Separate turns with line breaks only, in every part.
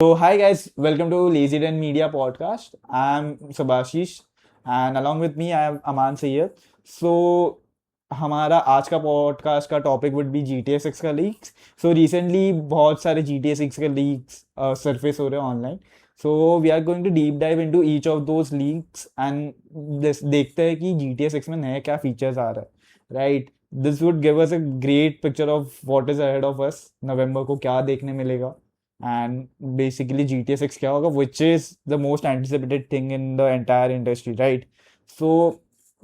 So, hi guys, welcome to Lazy Den Media podcast. I'm Subhashish, and along with me, I have Aman Sayyed. So, हमारा आज का podcast का topic would be GTA 6 का leaks. So recently बहुत सारे GTA 6 के leaks surface हो रहे हैं online. So we are going to deep dive into each of those leaks and देखते हैं कि GTA 6 में नए क्या फीचर्स आ रहे हैं, right. This would give us a great picture of what is ahead of us. नवंबर को क्या देखने मिलेगा and basically GTA 6 क्या होगा, which is the most anticipated thing in the entire industry, right? So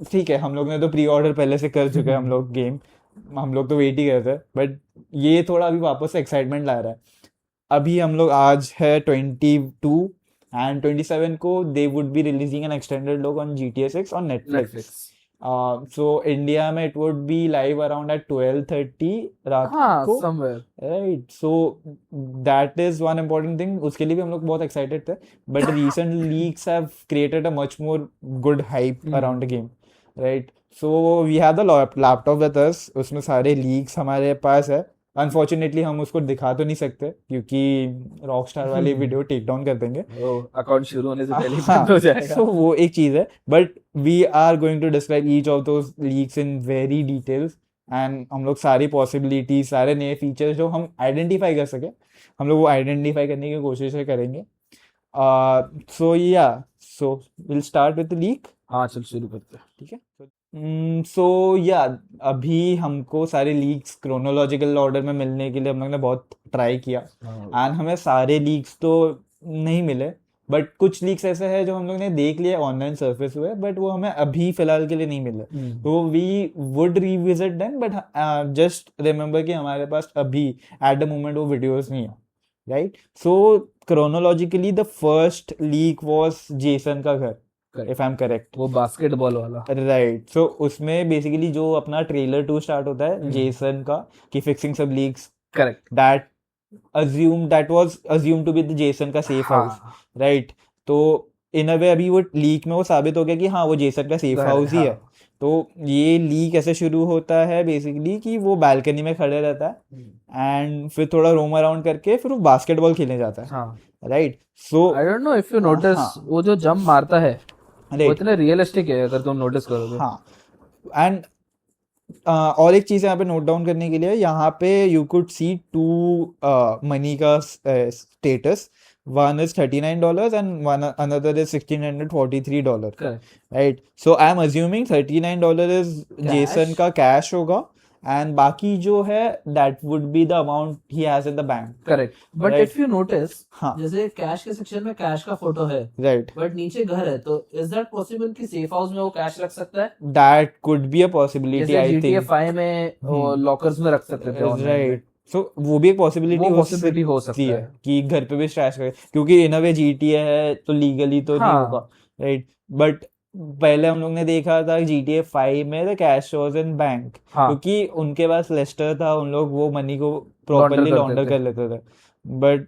ठीक है, हम लोग ने तो प्री ऑर्डर पहले से कर चुके हैं. हम लोग गेम हम लोग तो वेट ही करते हैं, बट ये थोड़ा अभी वापस से एक्साइटमेंट ला रहा है. अभी हम लोग आज है 22 एंड 27 को they would be releasing an extended look on GTA 6 on Netflix. So India में it would be live around at 12:30 रात को,
somewhere.
Right. So that is one important thing. उसके लिए भी हम लोग बहुत एक्साइटेड थे, but recent leaks have created a much more good hype around the game, right. So we have the laptop with us. उसमें सारे लीक्स हमारे पास है. अनफॉर्चुनेटली हम उसको दिखा तो नहीं सकते क्योंकि रॉकस्टार वाले वीडियो टेक डाउन कर देंगे.
अकाउंट शुरू होने से पहले ही
हाँ,
बंद हो जाएगा.
so वो एक चीज है, but we are going to describe each of those leaks in very details and हम लोग सारी पॉसिबिलिटी, सारे नए फीचर्स जो हम आइडेंटिफाई कर सके, हम लोग वो आइडेंटिफाई करने की कोशिश करेंगे. So will start with the leak.
हाँ, चल शुरू करते हैं.
ठीक है. सो या अभी हमको सारे लीक्स क्रोनोलॉजिकल ऑर्डर में मिलने के लिए हम लोग ने बहुत ट्राई किया एंड हमें सारे लीक्स तो नहीं मिले, बट कुछ लीक्स ऐसे हैं जो हम लोग ने देख लिए ऑनलाइन सरफेस हुए, बट वो हमें अभी फिलहाल के लिए नहीं मिले. तो we would revisit them, but just remember कि हमारे पास अभी एट द मोमेंट वो वीडियोस नहीं है, right. So chronologically the first leak was Jason का घर, इफ आई एम करेक्ट.
वो बास्केटबॉल वाला.
राइट. सो उसमें बेसिकली जो अपना ट्रेलर 2 स्टार्ट होता है जेसन का कि फिक्सिंग सब leaks,
correct.
that was assumed to be the Jason का सेफ हाउस, राइट. तो इन अ वे अभी वो लीक में वो साबित हो गया कि हाँ वो जेसन का सेफ हाउस ही है. तो ये लीक ऐसे शुरू होता है बेसिकली कि वो बालकनी में खड़े रहता है एंड फिर थोड़ा रोम अराउंड करके फिर वो बास्केटबॉल खेलने जाता है, right. So
I don't know if you notice, वो जो जंप मारता है वो इतना रियलिस्टिक है अगर तुम नोटिस करोगे.
हाँ. एंड और एक चीज यहाँ पे नोट डाउन करने के लिए, यहाँ पे यू कुड सी 2 मनी का status. One is $39 and one another is $1,643, right. So I am assuming $39 is Jason का कैश होगा एंड बाकी जो है that would be the amount he has in the bank.
Correct. But
Right.
If you notice,
हाँ.
जैसे cash के section में cash का फोटो है,
राइट.
बट नीचे घर है, तो इज दैट पॉसिबल कि सेफ हाउस में वो कैश रख सकता है?
That could be a possibility,
जैसे
आई
GTA
थिंक.
5 में लॉकर्स में रख सकते थे online में.
राइट. सो वो भी एक पॉसिबिलिटी
हो सकती है
कि घर पे भी स्ट्रैश करे, क्योंकि इन अ वे GTA है तो लीगली तो नहीं होगा, राइट. बट पहले हम लोग ने देखा था GTA 5 में the cash was in bank, क्योंकि उनके पास लेस्टर था, उन लोग वो मनी को प्रॉपर्ली लॉन्डर कर लेते थे. But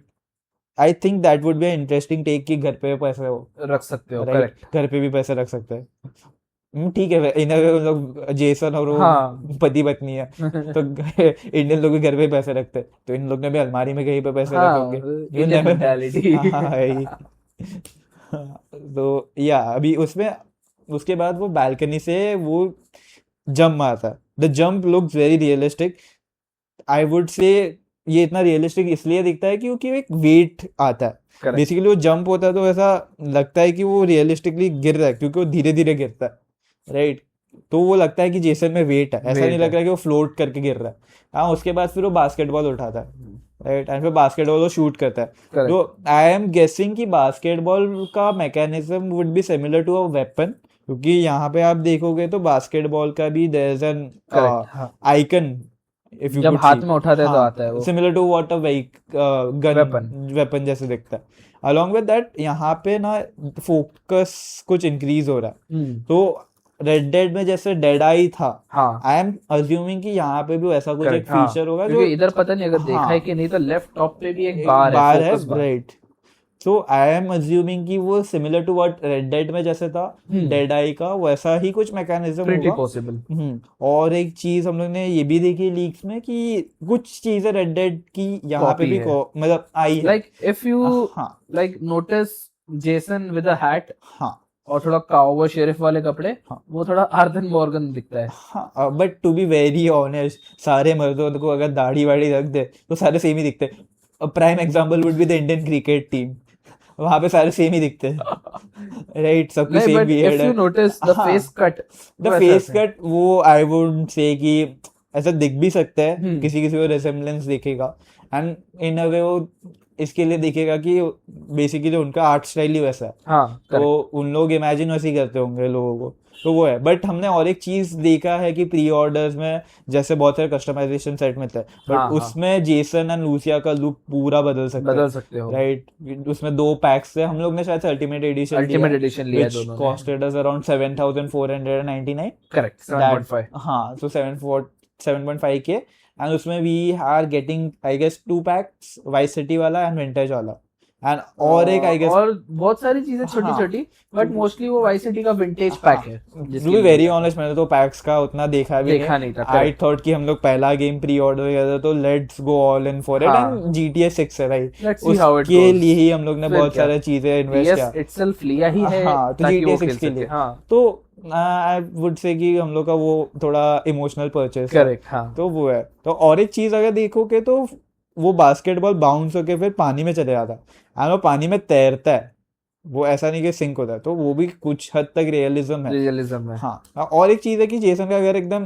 I think that would be interesting take कि घर पे पैसे
रख सकते हो.
करेक्ट. घर पे भी पैसे रख सकते हैं. ठीक है. इन उन लोग जेसन और वो पति पत्नी है तो इंडियन लोग भी घर पे पैसे रखते हैं, तो इन लोग ने भी अलमारी में कहीं पे पैसे रखे होंगे. तो या अभी उसमें उसके बाद वो बालकनी से वो जंप मारता है. The jump looks very realistic. I would से ये इतना रियलिस्टिक इसलिए दिखता है क्योंकि एक वेट आता है. बेसिकली वो जंप होता है तो ऐसा लगता है कि वो रियलिस्टिकली गिर रहा है क्योंकि वो धीरे धीरे गिरता है, राइट. तो वो लगता है कि जेसन में वेट है, ऐसा नहीं लग रहा है कि वो फ्लोट करके गिर रहा है. हाँ. उसके बाद फिर वो बास्केटबॉल उठाता है, राइट. एंड फिर बास्केटबॉल वो शूट करता है. तो आई एम गेसिंग कि बास्केटबॉल का mechanism would be similar to a weapon, क्योंकि यहाँ पे आप देखोगे तो बास्केटबॉल का भी there is an icon. If you
जब हाथ में उठाते हैं तो आता है वो,
similar to what a gun weapon जैसे दिखता है. अलॉन्ग विद दैट यहाँ पे ना फोकस कुछ इंक्रीज हो रहा है. तो रेड डेड में जैसे डेड आई था, आई एम अज्यूमिंग कि यहाँ पे भी ऐसा कुछ एक फीचर होगा जो
इधर पता नहीं अगर देखा है कि नहीं, तो लेफ्ट टॉप पे भी एक बार
है, right. So I am assuming कि वो similar to what Red Dead में जैसे था डेड आई का वैसा ही कुछ मैकेनिज्म
प्रीटी
होगा।
पॉसिबल।
और एक चीज हम लोग ने ये भी देखी लीक्स में कि कुछ चीजें रेड डेड की यहाँ पे
Copy
भी
है।
मतलब आई है।
लाइक इफ यू
हाँ
like notice Jason with a hat
हाँ
और थोड़ा काउबॉय शेरिफ वाले कपड़े,
हाँ।
वो थोड़ा आर्थन मॉर्गन दिखता है।
हाँ but to be very honest सारे मर्दों को अगर दाढ़ी वाड़ी रख दे तो सारे सेम ही दिखते हैं। Prime example would be the Indian cricket team, वहां पे सारे सेम ही दिखते हैं राइट, सबकी
नहीं,
सेम
बट
बियर्ड
इफ
है।
यू नोटिस द
हाँ,
face cut,
the face cut वो आई वुड से कि ऐसा दिख भी सकता है, किसी किसी को रिसेम्बलेंस दिखेगा एंड इन अ वे वो इसके लिए दिखेगा कि बेसिकली उनका आर्ट स्टाइल ही वैसा है।
हाँ
तो उन लोग इमेजिन वैसे ही करते होंगे लोगों को, तो वो है। बट हमने और एक चीज देखा है कि प्री ऑर्डर्स में जैसे बहुत सारे कस्टमाइजेशन सेट मिलते हैं बट
हाँ,
उसमें जेसन एंड लूसिया का लुक पूरा बदल सकते
हो।
राइट। उसमें 2 पैक्स थे, हम लोग ने शायद अल्टीमेट एडिशन
लिया दोनों ने।
Costed us around 7,499
correct, 7.5।
हाँ सो 7.5 के एंड उसमें we are getting I guess 2 packs, Vice City वाला एंड विंटेज वाला एंड और एक आई गेस
और बहुत सारी चीजें छोटी छोटी, बट मोस्टली वो वाई सिटी का विंटेज पैक है।
टू बी वेरी ऑनेस्ट मैंने तो पैक्स का उतना देखा
नहीं था।
आई थॉट कि हम लोग पहला गेम प्री ऑर्डर किया था तो let's go all in for it and GTA 6 है राइट, उसके लिए ही हम लोग ने बहुत सारी चीजें इन्वेस्ट किया।
इटसेल्फ लिया ही है
हाँ तो GTA 6 के लिए। तो आई वुड से कि हम लोग का वो थोड़ा इमोशनल परचेस।
करेक्ट, हाँ।
तो वो है। तो और एक चीज अगर देखोगे तो वो बास्केटबॉल बाउंस होके फिर पानी में चले जाता है एंड वो पानी में तैरता है, वो ऐसा नहीं कि सिंक होता है, तो वो भी कुछ हद तक रियलिज्म है। हाँ और एक चीज है कि जेसन का घर एकदम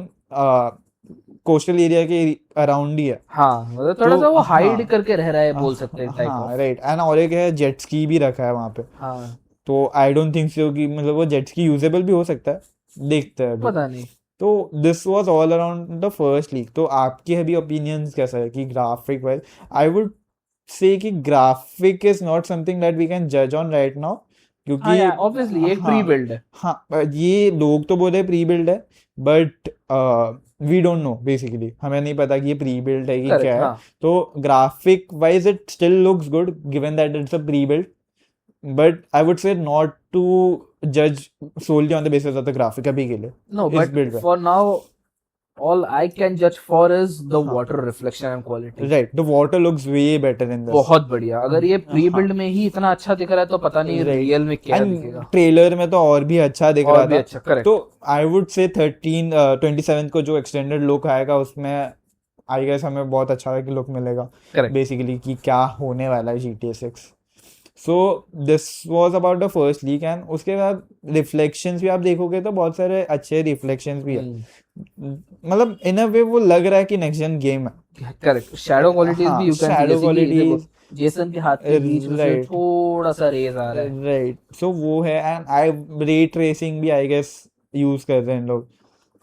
कोस्टल एरिया के अराउंड ही है।
हाँ, मतलब थोड़ा सा वो हाइड करके रह रहा है, बोल सकते हैं टाइप
ऑफ राइट। एंड और एक है जेट स्की भी रखा है वहां पे।
हाँ,
तो आई डोंट थिंक सो कि मतलब वो जेट स्की यूजेबल भी हो सकता है, देखते हैं
पता नहीं।
तो this was all around the first league. तो आपके भी ओपिनियंस कैसा है कि graphic wise I would say कि graphic is not something that we can जज ऑन राइट नाउ, क्योंकि
ऑब्वियसली एक प्री बिल्ड है।
हाँ ये लोग तो बोले प्री बिल्ड है but we don't know, basically हमें नहीं पता कि ये प्री बिल्ड है कि क्या है। तो graphic wise it still looks good given that it's a pre build, but I would say not to judge solely on the basis of the graphic अभी के लिए।
No, but for now all I can judge for is the water reflection and quality.
Right, the water looks way better in this।
बहुत बढ़िया। अगर ये pre build में ही इतना अच्छा दिख रहा है तो पता नहीं रियल में क्या दिखेगा।
ट्रेलर में तो और भी अच्छा दिख रहा था।
अच्छा, correct।
तो I would say 27 को जो एक्सटेंडेड लुक आएगा उसमें आई गेस हमें बहुत अच्छा लुक मिलेगा बेसिकली कि क्या होने वाला है GTA 6। So this was about the first league and उसके बाद रिफ्लेक्शंस भी आप देखोगे तो बहुत सारे अच्छे रिफ्लेक्शंस भी है, मतलब इन अ वे वो लग रहा है कि नेक्स्ट जेन गेम है।
करेक्ट, शैडो क्वालिटीज भी, you can
shadow qualities
Jason के हाथ के बीच में से थोड़ा सा रेज आ रहा है
राइट। सो वो है एंड आई रे ट्रेसिंग भी आई गेस यूज कर रहे हैं लोग।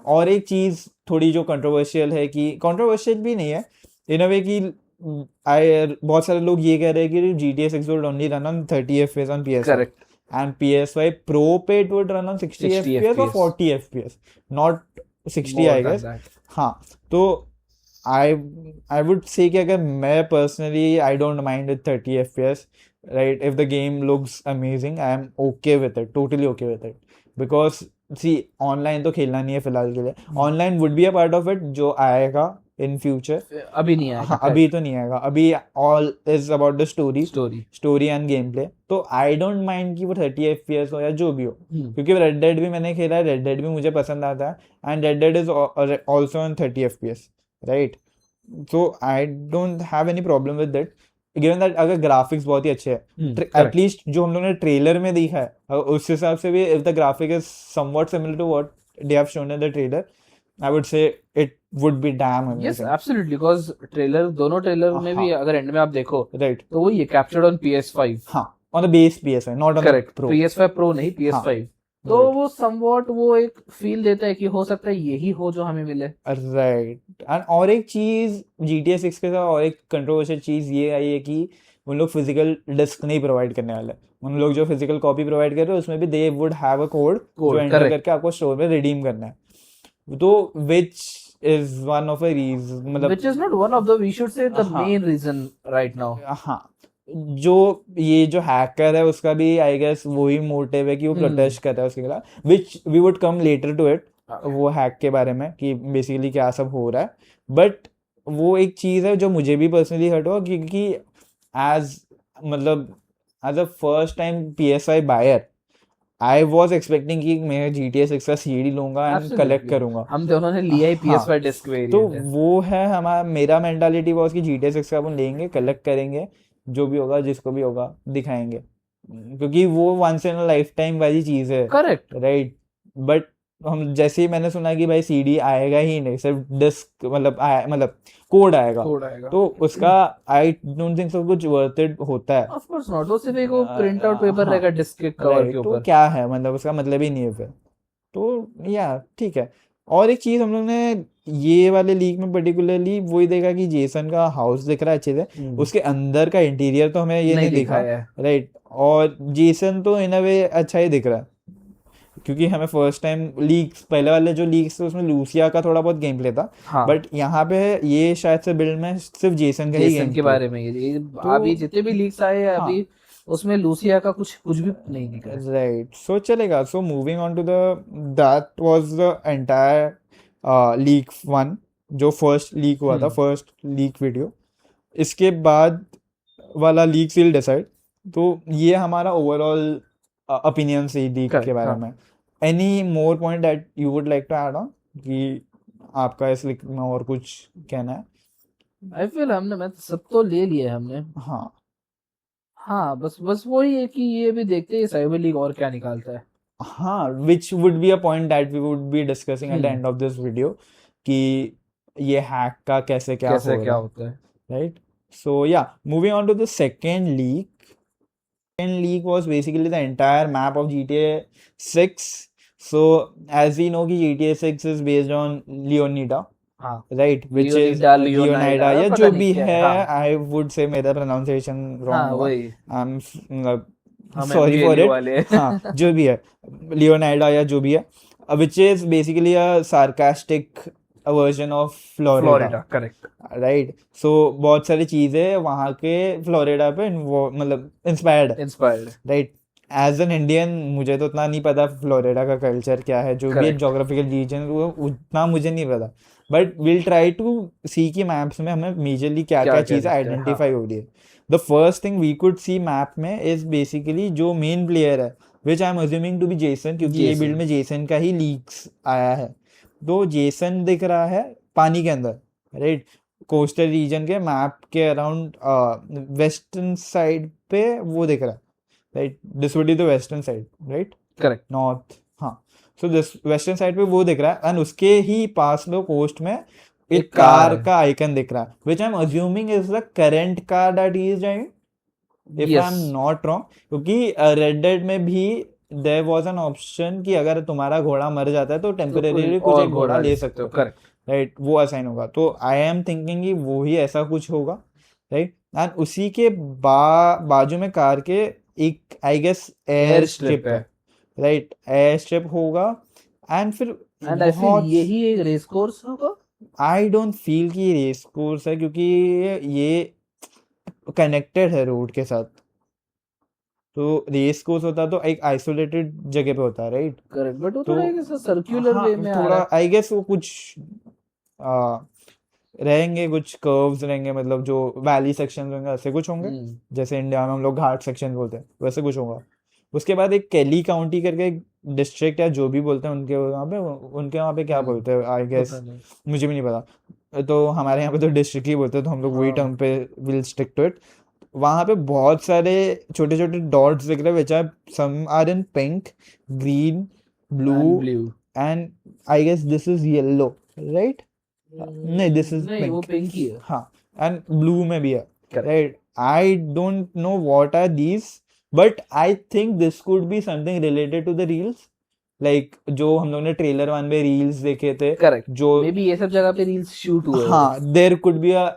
और एक चीज थोड़ी जो कंट्रोवर्शियल है कि कंट्रोवर्शियल भी नहीं है इन अ वे कि बहुत सारे लोग ये कह रहे हैं कि GTA 6 would only run on 30 FPS on PS5
Correct।
and PS5 Pro पे it would run on 60 FPS or 40 FPS, not 60 I guess। हाँ तो I would say कि अगर मैं personally I don't mind with 30 FPS right, if the game looks amazing I am okay with it, totally okay with it, because see online तो खेलना नहीं है फिलहाल के लिए। Online would be a part of it जो आएगा in future,
अभी नहीं आएगा।
हाँ, अभी तो नहीं आएगा, अभी all is about the story end game play. तो आई डोंट माइंड कि वो 30 FPS हो या जो भी हो, क्योंकि रेड डेड भी मैंने खेला है, रेड डेड भी मुझे पसंद आता है and red dead is also on 30 FPS right. So I don't have any problem with that given that अगर ग्राफिक्स बहुत ही अच्छे हैं एटलीस्ट जो हम लोगों ने ट्रेलर में देखा है उस हिसाब से भी, if the graphic is somewhat similar to what they have shown in the trailer I would say it would be damn amazing।
Yes, absolutely, because दोनों ट्रेलर में भी अगर एंड में आप देखो
right,
तो वो ये captured on PS5।
हाँ, on the base PS5, not on
Correct,
the Pro।
PS5 Pro नहीं, PS5। तो वो somewhat वो एक फील देता है कि हो सकता है यही हो जो हमें मिले।
राइट। एंड और एक चीज GTA 6 के साथ और एक कंट्रोवर्शियल चीज ये आई है कि उन लोग फिजिकल डिस्क नहीं प्रोवाइड करने वाले। उन लोग जो फिजिकल कॉपी प्रोवाइड कर रहे हैं उसमें भी they would have a code जो एंटर करके आपको स्टोर में रिडीम करना है। तो which is one of a reason, मतलब
which is not one of the, we should say the main reason right now।
हाँ जो ये जो हैकर है उसका भी आई गेस वही मोटिव है कि वो प्रोटेस्ट कर रहा है उसके खिलाफ, which we would come later to it, वो हैक के बारे में कि बेसिकली क्या सब हो रहा है. बट वो एक चीज है जो मुझे भी पर्सनली हर्ट हुआ, क्योंकि एज मतलब as a first time PS5 buyer I was expecting कि मैं GTA 6 का CD लूंगा एंड कलेक्ट करूंगा.
हम दोनों ने लिया ही PS5 डिस्क
तो
वेरिएंट है।
वो है हमारा, मेरा मेंटालिटी वॉज कि GTA 6 का अपन लेंगे, कलेक्ट करेंगे, जो भी होगा जिसको भी होगा दिखाएंगे, क्योंकि वो वंस इन लाइफ टाइम वाली चीज है.
करेक्ट।
राइट. बट हम जैसे ही मैंने सुना कि भाई CD आएगा ही नहीं, सिर्फ डिस्क मतलब कोड आएगा,
कोड आएगा
तो उसका आई डोंट थिंक सो कुछ वर्थ इट होता है.
ऑफ कोर्स नॉट, वो सिर्फ एक वो प्रिंट आउट पेपर रहेगा डिस्क के कवर
राइट.
के
तो
ऊपर।
क्या है मतलब उसका मतलब ही नहीं है फिर. तो या ठीक है. और एक चीज हम लोग ने ये वाले लीक में पर्टिकुलरली वही देखा कि जेसन का हाउस दिख रहा है अच्छे से, उसके अंदर का इंटीरियर तो हमें ये नहीं दिखा.
है।
राइट. और जेसन तो इन अ वे अच्छा ही दिख रहा है, क्योंकि हमें फर्स्ट टाइम लीक्स, पहले वाले जो लीक्स थे उसमें लूसिया का थोड़ा बहुत गेम प्ले था.
हाँ।
बट यहाँ पे ये शायद से बिल्ड में सिर्फ जेसन का ही
जेसन
गेम
के बारे में ये अभी जितने भी लीक्स आए हैं अभी उसमें लूसिया का कुछ भी नहीं निकला.
राइट. सो चलेगा. So moving on to the that was the entire leak 1, जो फर्स्ट लीक हुआ था, फर्स्ट लीक वीडियो. इसके बाद वाला लीक विल डिसाइड. तो ये हमारा ओवरऑल ओपिनियन से लीक के बारे में. Any more point that you would like to add on, कि आपका इस लीक में और कुछ कहना है?
आई फील हमने मैं सब तो ले लिया है हमने. हाँ बस वही है कि ये भी देखते हैं साइबर लीग और क्या निकालता है.
हाँ, which would be a point that we would be discussing at the end of this video, कि ये हैक का कैसे क्या
होता है.
right? So yeah, moving on to the second leak. Second leak was basically the entire map of GTA 6. So as we know कि GTA 6 is based on Leonida, right? Which is Leonida या जो भी है, I would say मेरा pronunciation wrong होगा. I'm sorry for it. हाँ, जो भी है लियोनाइडा या जो भी है, which is basically a sarcastic version of Florida.
Correct.
Right. So बहुत सारी चीजें वहाँ के फ्लोरिडा पे मतलब inspired. Right. As an Indian मुझे तो उतना नहीं पता फ्लोरिडा का कल्चर क्या है, जो भी जोग्राफिकल रीजन वो उतना मुझे नहीं पता. बट विल ट्राई टू सी की मैप्स में हमें मेजरली क्या क्या चीजें आइडेंटिफाई हो रही है. The first thing we could see map में इज बेसिकली जो मेन प्लेयर है, which I am assuming to be Jason, क्योंकि ये बिल्ड में जेसन का ही लीक्स आया है. तो जेसन दिख रहा है पानी के अंदर. राइट. कोस्टल रीजन के मैप के अराउंड वेस्टर्न साइड पे वो दिख रहा है. Right. This would be the western side. Right.
Correct.
North. हाँ. सो दिस वेस्टर्न साइड पे वो दिख रहा है, एंड उसके ही पास लो कोस्ट में एक कार का आइकन दिख रहा है, which I am assuming is the current car that he is driving, if I am not wrong. क्योंकि रेड डेड में भी देयर वाज एन ऑप्शन कि अगर तुम्हारा घोड़ा मर जाता है तो टेम्परेरी कुछ एक घोड़ा ले सकते हो. करेक्ट. राइट. वो असाइन होगा. तो आई एम थिंकिंग कि वो ही ऐसा कुछ होगा. राइट. एंड उसी के बाजू में कार के एक आई गेस एयर स्ट्रिप है. राइट. एयर स्ट्रिप होगा. एंड फिर
यही एक रेस कोर्स होगा.
आई डोंट फील कि रेस कोर्स है, क्योंकि ये कनेक्टेड है रोड के साथ. तो रेस कोर्स होता तो एक आइसोलेटेड जगह पे होता है. राइट.
करेक्ट. बट वो थोड़ा ऐसा सर्कुलर वे में
थोड़ा आई गेस वो कुछ रहेंगे, कुछ कर्व्स रहेंगे, मतलब जो वैली सेक्शन होंगे ऐसे कुछ होंगे, जैसे इंडिया में हम लोग घाट सेक्शन बोलते हैं वैसे कुछ होगा. उसके बाद एक केली काउंटी करके डिस्ट्रिक्ट या जो भी बोलते हैं उनके वहाँ पे क्या बोलते हैं आई गेस, मुझे भी नहीं पता. तो हमारे यहाँ पे तो डिस्ट्रिक्ट ही बोलते हैं, तो हम लोग वही टर्म पे विल स्टिक टू इट. वहां पे बहुत सारे छोटे छोटे डॉट्स दिख रहे हैं, which are some are in pink, green, blue and I guess this is yellow. Right. नहीं, दिस इज
पिंक ही है.
हाँ. एंड ब्लू में भी है. Right. I don't know what are these, but I think this could be something related to the reels, like जो हम लोग ने ट्रेलर 1 में रील्स देखे थे.
करेक्ट.
जो
मे बी ये सब जगह पे रील्स शूट हुए.
हाँ, there could be a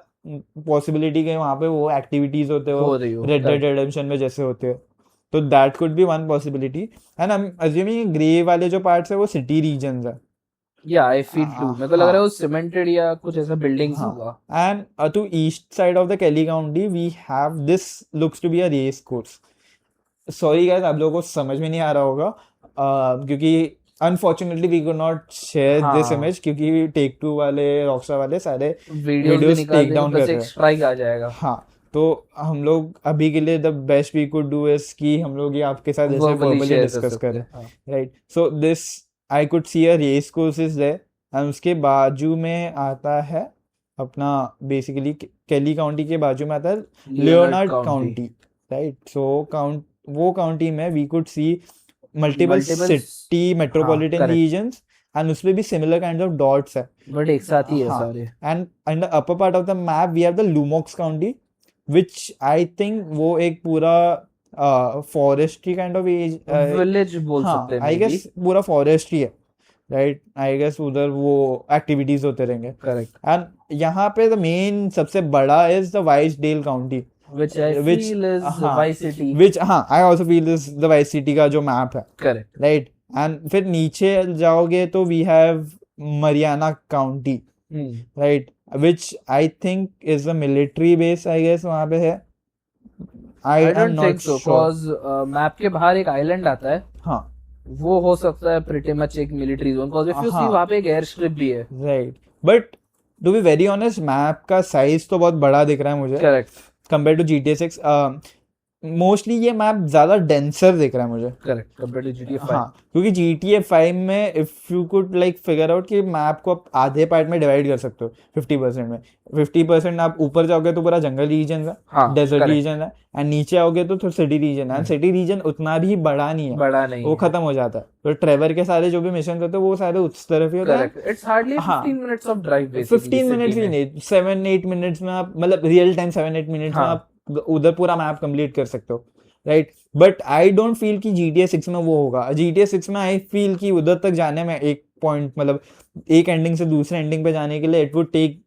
possibility के वहां पे वो एक्टिविटीज होते हो रेड डेड रिडेम्पशन में जैसे होते हो. तो that could B one possibility. And I am assuming grey वाले जो पार्ट्स है वो सिटी रीजन्स है.
या आई फील टू, मेरे को लग रहा है वो सीमेंटेड या कुछ ऐसा बिल्डिंग्स
हाँ
होगा।
And to east side of the Kelly county we have this looks to be a race course. Sorry guys, आप लोगों को समझ में नहीं आ रहा होगा क्योंकि unfortunately we could not share this
हाँ
इमेज, क्योंकि टेक टू वाले रॉकस्टार वाले सारे
वीडियोस भी
वीडियोस
निकाल
टेक
देंगे,
डाउन कर
बस
रहे
एक
हैं।
स्ट्राइक आ जाएगा।
हाँ, तो हम लोग अभी के लिए the best we could do is कि हम लोग ये आपके साथ जैसे
वर्बली
वर्बली
शेयर कर
डिस्कस
सकते
करें,
हैं, हाँ।
Right. So this I could see a race course is there and उसके बाजू में आता है अपना बेसिकली केली काउंटी के बाजू में आता है लियोनार्ड काउंटी, राइट। सो वो काउंटी में we could see multiple
multiple,
city
हाँ
मेट्रोपॉलिटन
करेक्ट,
रीजन्स एंड उसमें भी सिमिलर काइंड ऑफ डॉट्स है।
बट एक साथ ही है
हाँ,
सारे।
And in the upper part of the map we have the Lumox county which I think वो एक पूरा फॉरेस्ट्री काइंड ऑफ
विलेज बोल
हाँ
सकते हैं
आई
मे बी।
गेस पूरा फॉरेस्ट्री है, राइट। आई गेस उधर वो एक्टिविटीज होते रहेंगे।
करेक्ट,
एंड यहाँ पे द मेन सबसे बड़ा is the Vice Dale County
which I
which
feel is
हाँ
वाइस सिटी।
which हाँ I also feel this the Vice City का जो मैप है,
करेक्ट,
राइट। एंड फिर नीचे जाओगे तो we have Mariana County, right, which I think is a military base I guess वहाँ पे है। I
I
am
don't
not
think so,
sure.
Cause map के बाहर एक आइलैंड आता है,
हाँ
वो हो सकता है प्रीटी मच एक military zone, cause if you see
हाँ
वहाँ पे एक एयर स्ट्रिप भी है।
Right, but to be very honest map का साइज तो बहुत बड़ा दिख रहा है मुझे
correct,
compare to GTA 6। Mostly ये मैप ज्यादा डेंसर दिख रहा है मुझे।
Correct, compare to GTA 5।
हाँ, क्योंकि GTA 5 में if you could like figure out कि मैप को आप आधे पार्ट में डिवाइड कर सकते हो 50% में। 50% आप ऊपर जाओगे तो पूरा जंगल रीजन है,
हाँ
डेजर्ट
करेक्ट,
रीजन है, एंड नीचे आओगे तो सिटी रीजन है। एंड सिटी रीजन उतना भी बड़ा नहीं है,
बड़ा नहीं
वो
है।
खत्म हो जाता है। तो ट्रेवर के सारे जो भी मिशन होते हैं वो सारे उस तरफ ही होते हैं।
करेक्ट, इट्स हार्डली
हाँ
15 minutes of drive basically.
15 minutes भी नहीं, 7-8 मिनट्स में आप मतलब रियल टाइम 7-8 मिनट्स में
हाँ
आप उधर पूरा मैप कंप्लीट कर सकते हो, right. But I don't feel कि GTA 6 में वो होगा। GTA 6 में आई फील कि उधर तक जाने में एक पॉइंट मतलब एक एंडिंग से दूसरे एंडिंग पे जाने के लिए it would take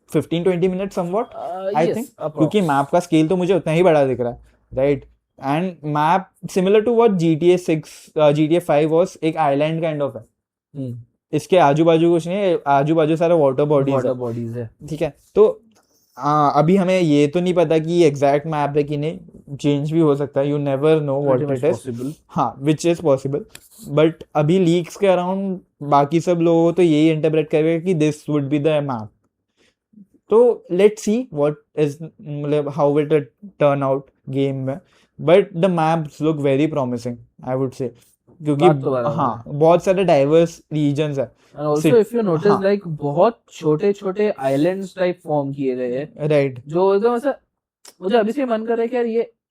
15-20 minute somewhat I
yes,
थिंक,
approx.
क्योंकि मैप का स्केल तो मुझे उतना ही बड़ा दिख रहा है, right. And map similar to what GTA 6 GTA 5 was, एक आइलैंड काइंड ऑफ है। इसके आजू बाजू कुछ नहीं है, आजू बाजू सारे वाटर बॉडीज है, ठीक है। तो अभी हमें ये तो नहीं पता कि एग्जैक्ट मैप है कि नहीं, चेंज भी हो सकता है, you never know what it is. हाँ, विच इज पॉसिबल, बट अभी लीक्स के अराउंड बाकी सब लोग तो यही इंटरप्रेट करेंगे कि this would be the map. तो लेट्स सी व्हाट इज मतलब how it turn out game में, but the maps look very promising I would say, क्योंकि
बात तो बराबर
हाँ बहुत सारे डाइवर्स रीजन्स है।
And also if you notice
हाँ
like बहुत छोटे छोटे आइलैंड्स टाइप फॉर्म किए गए हैं,
राइट,
जो एकदम ऐसा मुझे अभी से मन कर रहा है कि यार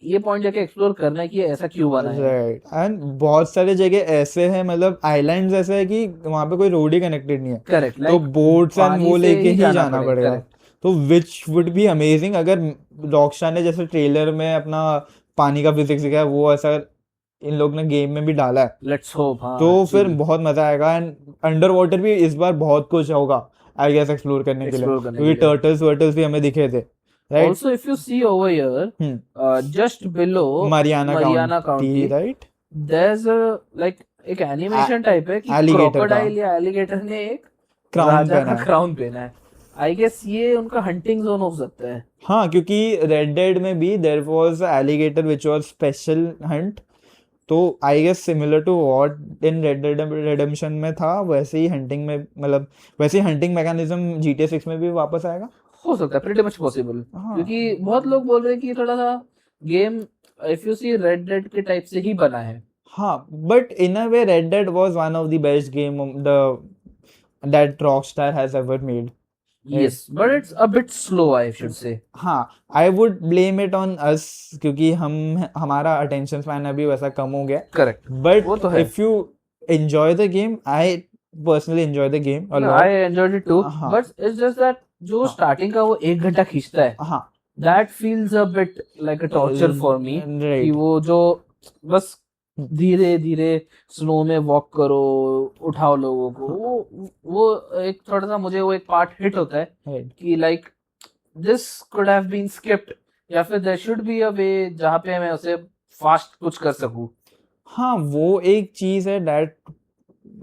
ये पॉइंट जाके एक्सप्लोर करना है कि ये ऐसा क्यों बना है।
राइट। एंड बहुत सारे जगह ऐसे हैं मतलब आइलैंड्स ऐसे है कि वहां पे कोई रोड ही कनेक्टेड नहीं है,
करेक्ट,
तो बोट्स एंड वो लेके ही जाना पड़ेगा।
करेक्ट,
तो विच वुड बी अमेजिंग अगर रॉकस्टार ने जैसे ट्रेलर में अपना पानी का फिजिक्स दिखाया वो ऐसा इन लोग ने गेम में भी डाला है,
लेट्स होप। हाँ
तो फिर
actually,
बहुत मजा आएगा। एंड अंडर वाटर भी इस बार बहुत कुछ होगा आई गेस एक्सप्लोर करने के लिए,
explore करने
क्योंकि
के लिए।
टर्टल्स वर्टल्स भी हमें दिखे थे, right.
Also if you see over here, just below
Mariana
Mariana
county,
County,
right,
there's a like एक एनिमेशन टाइप है कि
alligator
क्रोकोडाइल या एलिगेटर ने एक
क्राउन
राजा
पहना
का
है।
क्राउन पहना है। आई गेस ये उनका हंटिंग जोन हो सकता है।
हाँ, क्योंकि रेड डेड में भी there was alligator which was special hunt, तो I guess similar to what in Red Dead Redemption में था वैसे ही हंटिंग में मतलब वैसे ही हंटिंग मैकेनिज्म GTA 6 में भी वापस आएगा,
हो सकता है, प्रीटी मच पॉसिबल।
हाँ।
क्योंकि बहुत लोग बोल रहे हैं कि थोड़ा सा game if you see Red Dead के टाइप से ही बना है।
हाँ, but in a way Red Dead was one of the best game the that Rockstar has ever made.
Yes, but it's a bit slow, I should say.
हाँ, I would blame it on us क्योंकि हमारा attention span अभी वैसा कम हो गया,
Correct.
But
वो तो है।
If you enjoy the game, I personally enjoy the game a
No,
lot.
I enjoyed it too,
हाँ
but it's just that जो स्टार्टिंग का वो 1 घंटा खींचता है,
हाँ
that feels a bit like a torture for me. कि
right,
वो जो बस धीरे धीरे स्नो में वॉक करो, उठाओ लोगों को, वो एक थोड़ा सा मुझे वो एक पार्ट हिट होता है
राइट,
कि like this could have been skipped, या फिर there should be a way जहाँ पे मैं उसे फास्ट कुछ कर सकूं।
हाँ वो एक चीज है that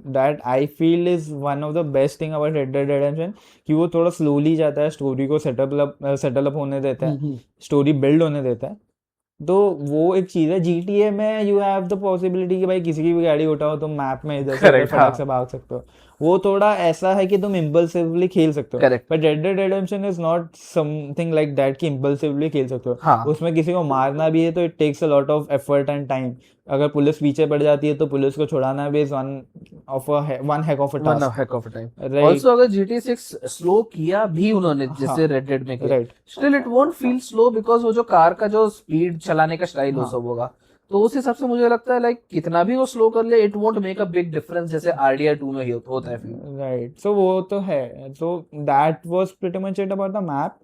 that I feel is one of the best thing about red Dead redemption, कि वो थोड़ा स्लोली जाता है, स्टोरी को सेटल अप होने देता है, स्टोरी बिल्ड होने देता है। तो वो एक चीज है। GTA में यू हैव द पॉसिबिलिटी कि भाई किसी की भी गाड़ी उठाओ, तुम मैप में इधर से उधर
Correct,
फटाक
हाँ।
से भाग सकते हो। वो थोड़ा ऐसा है कि तुम इम्पल्सिवली खेल सकते हो,
Correct.
But red Dead redemption is not something like that कि इम्पल्सिवली खेल सकते हो।
हाँ।
उसमें किसी को मारना भी है तो it takes a lot of effort and time. अगर पुलिस पीछे पड़ जाती है तो पुलिस को छुड़ाना भी is one heck of a
One
task,
heck of a time.
राइट?
Also, अगर GTA 6 स्लो किया भी उन्होंने जैसे
हाँ,
रेड डेड में किया,
right.
Still it won't feel slow because वो जो कार का जो स्पीड चलाने का स्टाइल वो
हाँ।
सब होगा। तो उस हिसाब से मुझे लगता है लाइक कितना भी वो स्लो कर ले, it won't make a big difference जैसे RDR 2 में होता है फिर।
राइट, सो वो तो है। सो that was pretty much it about the map.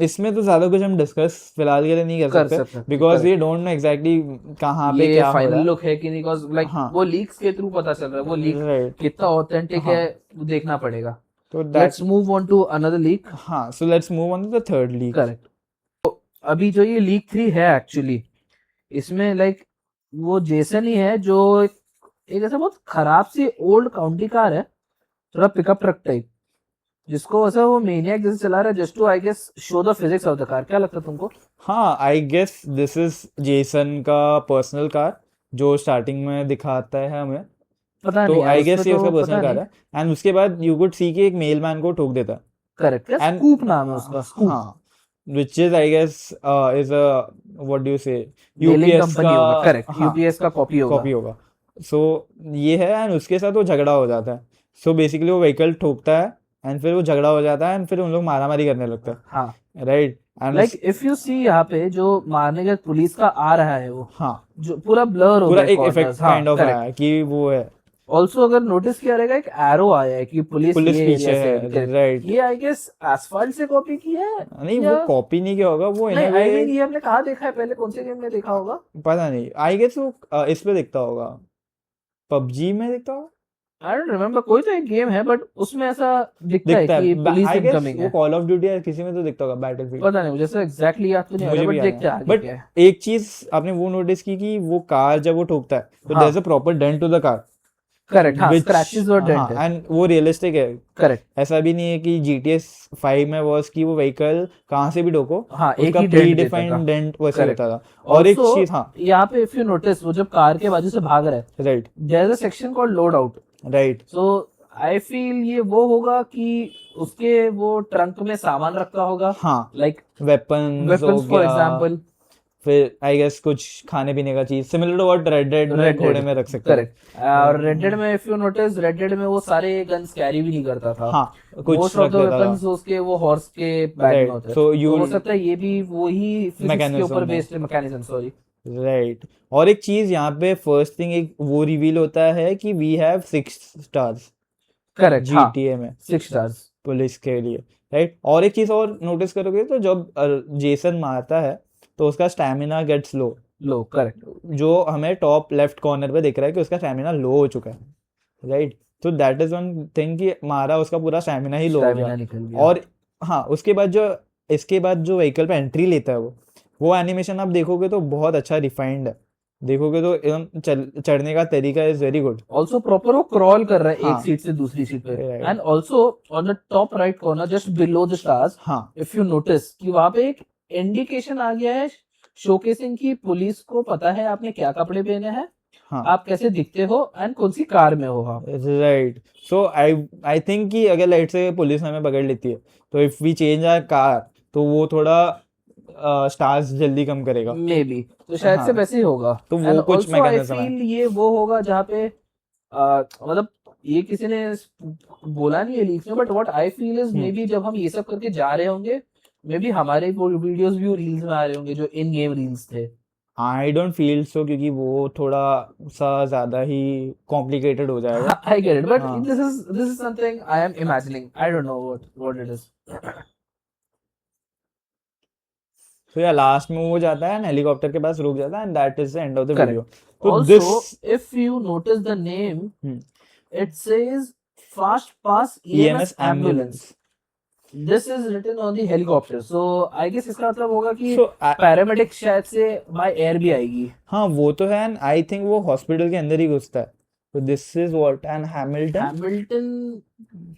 इसमें तो ज्यादा कुछ हम डिस्कस फिलहाल के लिए नहीं कर सकते, बिकॉज
correct.
ये डोंट नो एग्जैक्टली कहाँ पे
ये
क्या हो
फाइनल
रहा है।
लुक है कि नहीं, बिकॉज लाइक
हाँ।
वो लीक्स के थ्रू पता चल रहा है, वो लीक
राइट,
कितना ऑथेंटिक
हाँ।
है वो देखना पड़ेगा।
तो
let's move on to another leak.
हाँ, so let's move on to the third league.
Correct. अभी जो ये लीक 3 है एक्चुअली, इसमें लाइक वो जेसन ही है जो एक ऐसा बहुत खराब सी ओल्ड काउंटी कार है, थोड़ा पिकअप ट्रक टाइप, जिसको ऐसा वो मेनियक जैसे चला रहा है just to I guess show the physics of the car. क्या लगता है तुमको?
हाँ, I guess this is Jason का पर्सनल कार जो स्टार्टिंग में दिखाता है हमें।
पता
तो
नहीं यार,
आई
उस
गेस
पे
ये
तो
उसका
पता
पर्सनल कार
नहीं।
है। एंड उसके बाद यू कुड सी कि एक मेलमैन को ठोक देता है।
करेक्ट,
And-
स्कूप नाम है उसका, स्कूप।
हाँ, which is I guess is a what do you say
mailing
UPS
company
का,
होगा। करेक्ट,
हाँ,
यूपीएस का कॉपी होगा।
कॉपी होगा। सो ये है, एंड उसके साथ वो झगड़ा हो जाता है। सो बेसिकली वो व्हीकल ठोकता है एंड फिर वो झगड़ा हो जाता है एंड फिर उन लोग मारामारी करने लगता है,
हाँ,
राइट? And
like if you see यहाँ पे जो मारने का पुलिस का आ रहा है वो
हाँ,
जो पूरा ब्लर हो
पूरा
गया
एक
corners,
इफेक्ट
हाँ,
काइंड ऑफ
correct.
आया कि वो है,
ऑल्सो अगर नोटिस किया रहेगा एक एरो आया है कि पुलिस
पुलिस
ये
पीछे
area से
है,
correct.
राइट?
ये आई गेस एसफाल्ट से कॉपी की है
नहीं,
या
वो कॉपी नहीं किया होगा, वो
नहीं?
इन
आई मीन ये हमने कहाँ देखा है पहले, कौन से गेम में देखा होगा?
पता नहीं। आई गेस वो इस पे दिखता होगा, पबजी में दिखता होगा,
आई डोंट रिमेम्बर, कोई तो एक गेम है बट उसमें ऐसा दिखता है
दिखता
कि
है।
पुलिस
आई गेस
इनकमिंग
वो
है।
कॉल ऑफ ड्यूटी या किसी में तो दिखता होगा, बैटलफील्ड।
पता नहीं, मुझे ऐसा एग्जैक्टली याद तो नहीं आ
मुझे
रहा,
भी
बट
याद
देखते हैं
है।
आगे
बट
क्या है।
एक चीज आपने वो नोटिस की कि वो कार जब वो ठोकता है तो
हाँ।
There is a proper dent to the car,
correct, हाँ,
which-
स्क्रैचेस और डेंट
हाँ,
है।
एंड वो रियलिस्टिक है।
करेक्ट,
ऐसा भी नहीं है कि GTA 5 में was कि वो व्हीकल कहाँ से भी ठोको,
हाँ, एक
उसका
ही
प्री
डेंट देता
डिफाइंड
था।
डेंट वैसे
Correct.
रहता था। और एक
Also,
चीज, हाँ,
यहाँ पे इफ यू नोटिस वो जब कार के बाजू से भाग रहा है,
right,
there is a section called load out.
Right,
so I feel ये वो होगा कि उसके वो ट्रंक में सामान रखता होगा,
हाँ,
लाइक
वेपन्स हो
वेपन्स फॉर
गया,
एग्जांपल।
फिर आई गेस कुछ खाने पीने का चीज similar to what Red Dead में घोड़े में रख सकते हैं।
करेक्ट। और रेड डेड में if you notice, Red Dead में वो सारे गन्स कैरी भी नहीं करता था।
हाँ, कुछ
मोस्ट ऑफ
रख
द
देता था।
वेपन्स उसके वो हॉर्स के बैग में
Right.
होते हैं।
So
तो
you-
हो सकता है ये भी वही फिजिक्स के
Mechanism
ऊपर
है।
Based mechanism, sorry.
राइट। और एक चीज यहाँ पे फर्स्ट थिंग एक वो रिवील होता है कि वी हैव 6 स्टार्स
करेक्ट, हाँ,
GTA में
6 स्टार्स।
पुलिस के लिए, राइट? और एक चीज और नोटिस करोगे तो जब जेसन मारता है तो उसका स्टैमिना गेट्स लो,
लो, करेक्ट।
जो हमें टॉप लेफ्ट कॉर्नर पे दिख रहा है कि उसका स्टैमिना लो हो चुका है, राइट? तो दैट इज वन थिंग कि मारा उसका पूरा स्टैमिना ही लो हो
स्टैमिना
गया।
निकल गया।
और हाँ, उसके बाद इसके बाद जो व्हीकल पे एंट्री लेता है वो एनिमेशन आप देखोगे तो बहुत अच्छा रिफाइंड है। देखोगे तो एकदम चढ़ने का तरीका is very good.
Also proper वो क्रॉल कर रहा है
हाँ।
एक सीट से दूसरी सीट पे।
Right.
And also on the top right corner just below the stars,
हाँ,
इफ यू नोटिस कि वहां पे एक इंडिकेशन आ गया है शोकेसिंग की पुलिस को पता है आपने क्या कपड़े पहने हैं,
हाँ,
आप कैसे दिखते हो एंड कौन सी कार में हो आप।
राइट। सो आई थिंक कि अगर लाइट से पुलिस हमें पकड़ लेती है तो if we change our car तो वो थोड़ा स्टार्स जल्दी कम करेगा।
मे बी, तो शायद
हाँ।
से वैसे ही होगा।
तो वो कुछ
आई
mechanism है।
फील ये वो होगा जहाँ पे मतलब ये किसी ने बोला नहीं है लीक्स में, but what I feel is may be जब हम ये सब करके जा रहे होंगे, मे बी हमारे वीडियोस भी रील्स में आ रहे होंगे जो इन गेम रील्स थे।
आई डोंट फील सो, क्योंकि वो थोड़ा सा ज्यादा ही कॉम्प्लिकेटेड हो जाएगा।
I get it, but
हाँ।
this is something I am imagining. I don't know what it is.
तो या लास्ट में वो जाता है हेलीकॉप्टर के पास रुक जाता है and that is the end of the
Correct.
Video. तो
Also,
this
if you notice the name,
Hmm.
it says Fast Pass EMS Ambulance. This is written on the helicopter. So I guess इसका मतलब होगा कि
So,
paramedic शायद से by air भी आएगी।
हाँ, वो तो है। एंड आई थिंक वो हॉस्पिटल के अंदर ही घुसता है So this is what an Hamilton
Hamilton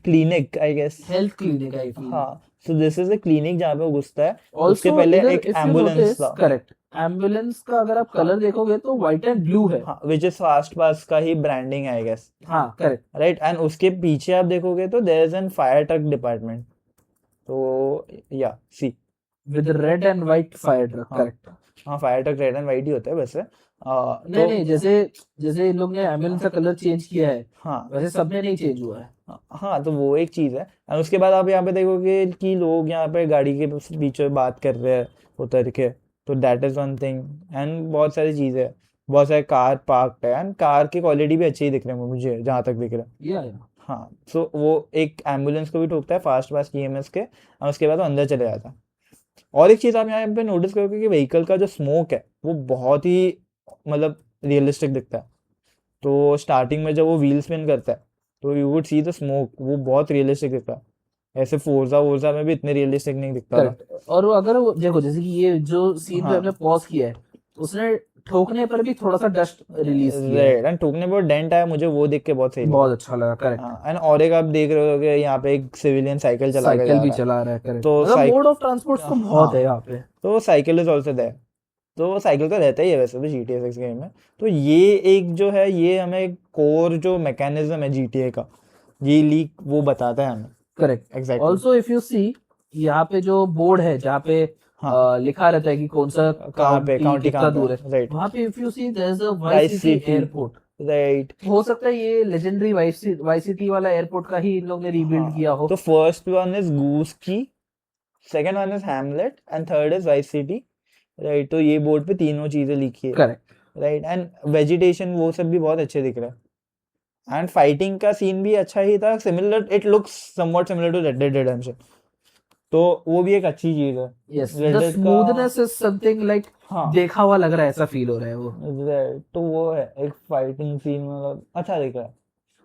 clinic, I guess.
Health clinic I feel.
हाँ, so this is a clinic जहाँ पे वो घुसता है. उसके
ऑल्सो
पहले
इधर
एक
इफ यू
एम्बुलेंस
नोटिस,
था.
करेक्ट, एम्बुलेंस का अगर आप कलर देखोगे तो व्हाइट एंड ब्लू है.
हाँ, which is फास्ट पास का ही ब्रांडिंग है, I guess.
हाँ करेक्ट.
राइट, एंड उसके पीछे आप देखोगे तो there is an fire truck department. तो या see,
with red and white fire truck.
हाँ.
करेक्ट.
हाँ, fire truck red and white ही होता है वैसे.
नहीं नहीं, जैसे जैसे इन लोग ने एम्बुलेंस का कलर चेंज किया है,
हाँ
वैसे सबने नहीं चेंज हुआ है.
हाँ, तो वो एक चीज है. और उसके बाद आप यहाँ पे देखोगे कि लोग यहाँ पे गाड़ी के बीच में बात कर रहे हैं उतर के. तो that is one thing. And बहुत सारी चीजें हैं, बहुत सारे कार पार्क है, एंड कार की क्वालिटी भी अच्छी ही दिख रहे हैं मुझे जहाँ तक दिख रहा है.
या
हाँ, सो वो एक एम्बुलेंस को भी ठोकता है फास्ट पास की EMS के, और उसके बाद वो अंदर चले जाता है. और एक चीज आप यहाँ पे नोटिस करोगे कि व्हीकल का जो स्मोक है वो बहुत ही मतलब रियलिस्टिक दिखता है. तो स्टार्टिंग में जब वो व्हील स्पिन करता है तो you would see the smoke, वो बहुत रियलिस्टिक दिखता है. ऐसे फोर्जा वोर्जा में भी इतने रियलिस्टिक नहीं दिखता था.
करेक्ट. और वो अगर वो देखो, जैसे कि ये जो सीन पे
हाँ.
हमने पॉज किया है, उसने ठोकने पर भी थोड़ा सा डस्ट रिलीज किया है.
रेड एंड ठोकने पर डेंट आया, मुझे वो देख के बहुत सही लगा.
बहुत अच्छा लगा. करेक्ट.
हाँ, एंड और एक आप देख रहे हो कि यहाँ पे एक सिविलियन साइकिल चला के
साइकिल
जा
भी
रहा है.
चला रहा है. करेक्ट.
तो
मतलब मोड ऑफ ट्रांसपोर्ट तो बहुत
हाँ.
है यहाँ पे.
तो साइकिल इज ऑल्सो देयर. तो साइकिल तो रहता ही है वैसे भी GTA 6 गेम में. तो ये एक जो है, ये हमें कोर जो मैकेनिज्म है GTA का, ये लीक वो बताता है हमें.
Correct.
Exactly.
Also if you see, यहाँ पे जो बोर्ड है जहाँ पे
हाँ.
लिखा रहता है कि कौन सा
कहाँ पे काउंटी
कितना
कहाँ
दूर है,
पे. राइट
वहाँ पे if you see there is a
Vice
Vice City
City.
Airport.
Right.
हो सकता है ये लेजेंडरी वाइस सिटी वाला एयरपोर्ट का ही इन लोग ने रीबिल्ड
हाँ,
किया हो.
तो फर्स्ट वन इज गूस की, second one is Hamlet, and third is vice city. Right, तो ये बोर्ड पे तीनों चीजें लिखी है.
करेक्ट.
राइट, एंड वेजिटेशन वो सब भी बहुत अच्छे दिख रहा है. एंड फाइटिंग का सीन भी अच्छा ही था, similar, it looks somewhat similar to Red Dead Redemption. तो वो भी एक अच्छी चीज है.
Yes,
Red
the
Dead
smoothness is something like
हाँ.
देखा हुआ लग रहा है, ऐसा फील हो रहा है वो.
Right, तो वो है एक फाइटिंग सीन में अच्छा दिख रहा है.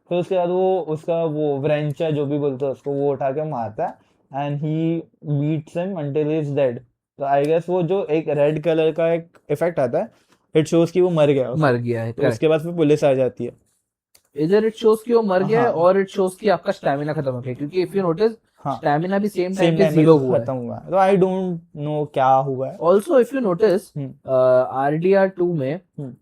फिर उसके बाद वो उसका वो व्रेंच है जो भी बोलते हैं उसको, वो उठा के मारता है and he beats him until he is dead. तो आई गेस वो जो एक रेड कलर का एक इफेक्ट आता है, इट शोज कि वो मर गया.
मर गया है.
तो उसके बाद फिर पुलिस आ जाती है.
इधर इट शोज कि वो मर गया है,
हाँ.
और इट शोज कि आपका स्टैमिना खत्म हो गया, क्योंकि इफ यू नोटिस
हाँ,
स्टैमिना भी सेम
सेम
टाइम पे
टाइम
जीरो हुआ है.
खत्म हुआ है. तो आई डोंट नो क्या हुआ है.
Also if you notice RDR2 में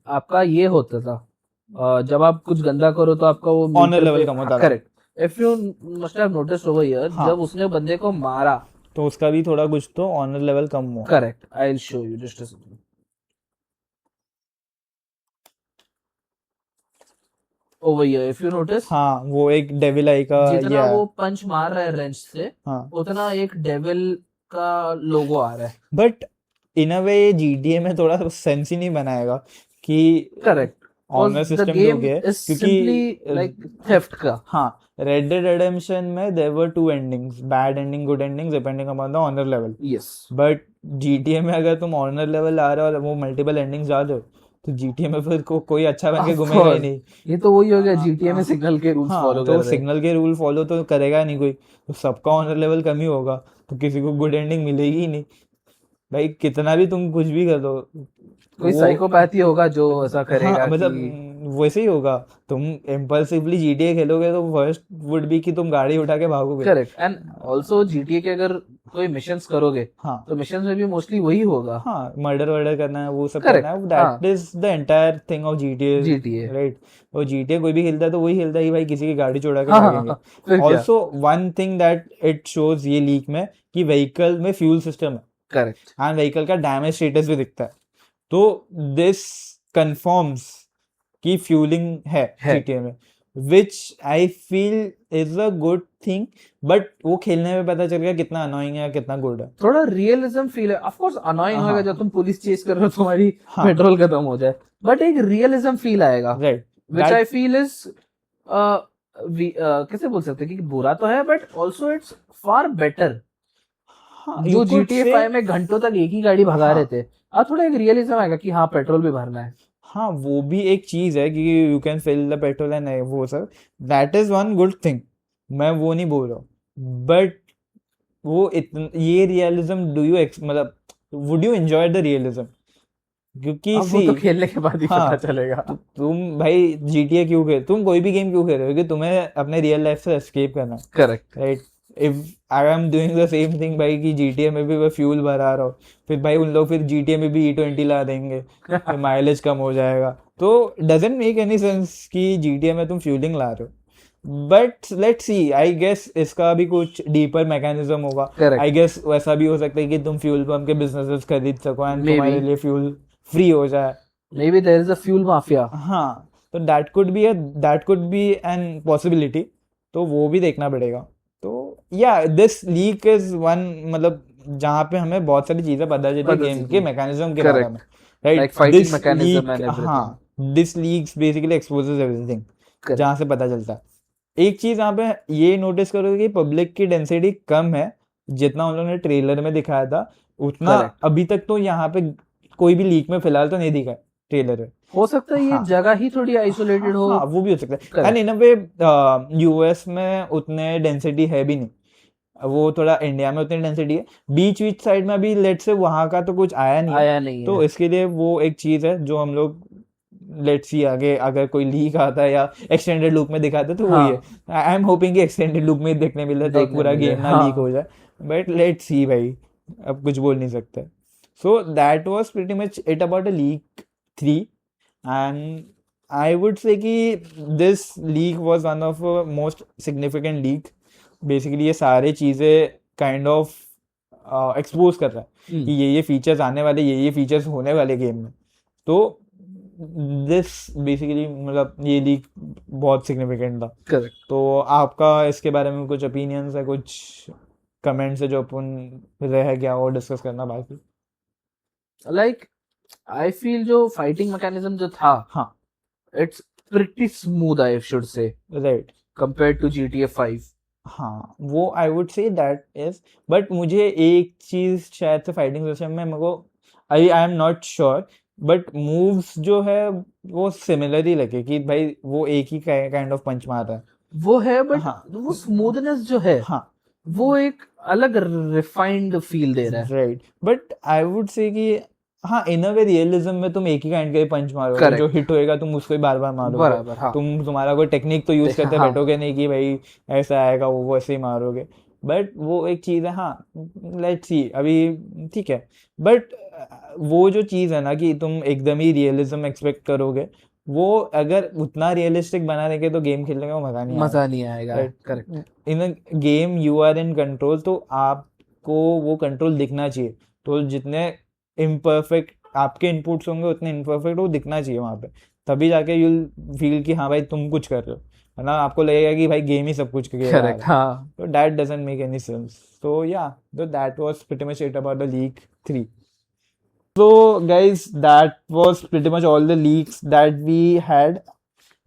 आपका ये होता था, जब आप कुछ गंदा करो तो आपका वो
ऑनर लेवल कम होता था.
Correct. If you must have notice over here,
हाँ.
जब उसने बंदे को मारा
तो उसका भी थोड़ा कुछ तो ऑनर लेवल कम हुआ.
Correct. I will show you just a second. Over here if you notice,
हाँ, वो एक डेविल आई का
जितना
ये
वो पंच मार रहा है रेंच से,
हाँ.
उतना एक डेविल का लोगो आ रहा है.
But in a way GTA में थोड़ा सेंस ही नहीं बनाएगा कि
करेक्ट.
ऑनर सिस्टम दोगे,
सिंपली लाइक थेफ्ट का.
हाँ, रेड डेड रिडेम्पशन में there were two endings, bad ending, good ending, depending upon the honour level.
Yes.
But GTA में अगर तुम ऑनर लेवल आ रहे हो और वो मल्टीपल एंडिंग्स डाल रहे हो, तो GTA में फिर कोई अच्छा बन के
Of
घूमेगा ही
course.
नहीं.
ये तो वही हो गया, GTA में सिग्नल के रूल्स
हाँ,
फॉलो कर
तो
रहे हैं.
सिग्नल के रूल फॉलो तो करेगा नहीं कोई. तो सबका ऑनर लेवल कम ही होगा, तो किसी को गुड एंडिंग मिलेगी ही नहीं. भाई कितना भी तुम कुछ भी कर दो,
कोई
वो
साइकोपैथी होगा जो ऐसा करेगा
हाँ, मतलब
कि
वैसे ही होगा. तुम इम्पल्सिवली GTA खेलोगे तो फर्स्ट वुड बी कि तुम गाड़ी उठा के भागोगे.
करेक्ट. एंड ऑल्सो GTA के अगर कोई मिशंस करोगे
हाँ.
तो मिशंस में भी मोस्टली वही होगा.
हाँ, मर्डर वर्डर करना है, वो सब
Correct.
करना है. That is the entire thing of GTA. Right. और GTA कोई भी खेलता है तो वही खेलता है कि भाई किसी की गाड़ी चुरा के
हाँ,
भागेंगे.
फिर क्या.
Also one thing that it shows ये लीक में, कि व्हीकल में फ्यूल सिस्टम है
करेक्ट.
एंड व्हीकल का डैमेज स्टेटस भी दिखता है. तो दिस कंफर्म्स कि फ्यूलिंग है GTA में, which I feel is a good thing. But वो खेलने में पता चल गया कितना अनोइंग है, कितना गुड है.
थोड़ा रियलिज्म फील है. ऑफ कोर्स अनोइंग
हाँ.
होगा जब तुम पुलिस चेस कर रहे हो, तुम्हारी
हाँ.
पेट्रोल खत्म हो जाए, बट एक रियलिज्म फील आएगा,
right.
which I feel is कैसे बोल सकते हैं कि बुरा तो है, but also it's far better. जो GTA 5 में घंटों तक एक ही गाड़ी भगा रहे थे, अब थोड़ा एक रियलिज्म आएगा कि हाँ पेट्रोल भी भरना है.
हाँ, वो भी एक चीज है कि you can fill the petrol and वो सब, that is one good thing. मैं वो नहीं बोल रहा हूँ, बट वो ये रियलिज्म डू यू मतलब would you enjoy the realism? क्योंकि
अब वो तो खेलने के बाद ही
हाँ,
पता चलेगा।
तुम भाई GTA क्यों खेल, तुम कोई भी गेम क्यों खेल रहे हो, कि तुम्हें अपने रियल लाइफ से एस्केप करना है,
correct.
Right. If I am doing the same thing भाई, कि GTA में भी मैं फ्यूल भरा रहा हूँ, फिर भाई उन लोग फिर GTA में भी E20 ला देंगे, फिर माइलेज कम हो जाएगा, तो डजेंट मेक एनी सेंस कि GTA में तुम फ्यूलिंग ला रहे हो। But let's see, I guess इसका भी कुछ डीपर मैकेनिज्म होगा।
करेक्ट।
आई गेस वैसा भी हो सकता है कि तुम फ्यूल पंप के बिजनेसेस खरीद सको एंड
मे
तुम्हारे
बी
लिए फ्यूल फ्री हो जाए।
Maybe there is a fuel mafia.
हाँ, तो that could be an possibility, तो वो भी देखना पड़ेगा। तो या दिस लीक इज वन, मतलब जहाँ पे हमें बहुत सारी चीजें पता चलती है गेम के मैकेनिज्म के बारे में, right.
Like fighting
this
mechanism
leak,
and everything.
हाँ, this leaks basically exposes everything, जहाँ से पता चलता है। एक चीज यहाँ पे ये नोटिस करोगे कि पब्लिक की डेंसिटी कम है, जितना उन लोगों ने ट्रेलर में दिखाया था उतना
Correct.
अभी तक तो यहाँ पे कोई भी लीक में फिलहाल तो नहीं दिखा है ट्रेलर में।
हो सकता है ये
हाँ,
जगह ही थोड़ी आइसोलेटेड हो।
हाँ, वो भी हो सकता है।
Correct.
And in a way US में उतने डेंसिटी है भी नहीं, वो थोड़ा इंडिया में उतनी डेंसिटी है, बीच बीच साइड में अभी लेट्स से वहां का तो कुछ आया नहीं है,
आया नहीं
तो
है।
इसके लिए वो एक चीज है जो हम लोग लेट्स सी आगे अगर कोई लीक आता है या एक्सटेंडेड लुक में दिखाते तो वही है। आई एम होपिंग कि एक्सटेंडेड लुक में देखने मिले तो
देखने
पूरा
मिले,
गेम ना
हाँ।
लीक हो जाए, बट लेट्स सी भाई, अब कुछ बोल नहीं सकते। So that was pretty much it about a leak 3, and I would say कि this leak was one of most significant leak. Basically ये सारे चीजें काइंड ऑफ एक्सपोज कर रहा है कि ये फीचर्स आने वाले, ये फीचर्स होने वाले गेम में। तो दिस बेसिकली मतलब ये लीक बहुत सिग्निफिकेंट था।
करेक्ट।
तो आपका इसके बारे में कुछ ओपिनियंस है, कुछ कमेंट्स है जो अपन रह गया और डिस्कस करना बाकी?
लाइक आई फील जो फाइटिंग मैकेनिज्म जो था,
हाँ,
it's pretty smooth I should say,
right,
compared to GTA 5।
हाँ, वो I would say that is, but मुझे एक चीज शायद से फाइटिंग सिस्टम में मेरे को, आई am not sure, but moves जो है वो सिमिलर ही लगे कि भाई वो एक ही काइंड ऑफ पंच मार रहा है।
वो है, बट
हाँ,
वो स्मूथनेस जो है,
हाँ,
वो एक अलग रिफाइंड फील दे रहा है।
Right, but I would say कि हाँ, इन अ वे रियलिज्म में तुम एक ही काइंड का ही पंच मारोगे,
Correct.
जो हिट होएगा तुम उसको ही बार बार मारोगे,
बराबर, हाँ।
तुम्हारा कोई टेक्निक तो यूज करते
हाँ।
बैठोगे नहीं कि भाई ऐसा आएगा वो वैसे ही मारोगे, बट वो एक चीज है। हाँ, लेट्स सी अभी, ठीक है, बट वो जो चीज है ना कि तुम एकदम ही रियलिज्म एक्सपेक्ट करोगे, वो अगर उतना रियलिस्टिक बना देंगे तो गेम खेलने का मजा नहीं आएगा।
मजा नहीं आएगा।
Right.
Correct.
In a game you are in control, तो आपको वो कंट्रोल दिखना चाहिए, तो जितने इम्परफेक्ट आपके इनपुट्स होंगे उतने इम्परफेक्ट वो दिखना चाहिए वहां पे, तभी जाके यू फील कि हाँ भाई तुम कुछ कर रहे हो, वरना आपको लगेगा कि भाई गेम ही सब कुछ कर रहा है।
करेक्ट, हाँ।
तो that doesn't make any sense. So yeah, तो that was pretty much it about the leak 3. So guys, that was pretty much all the leaks that we had,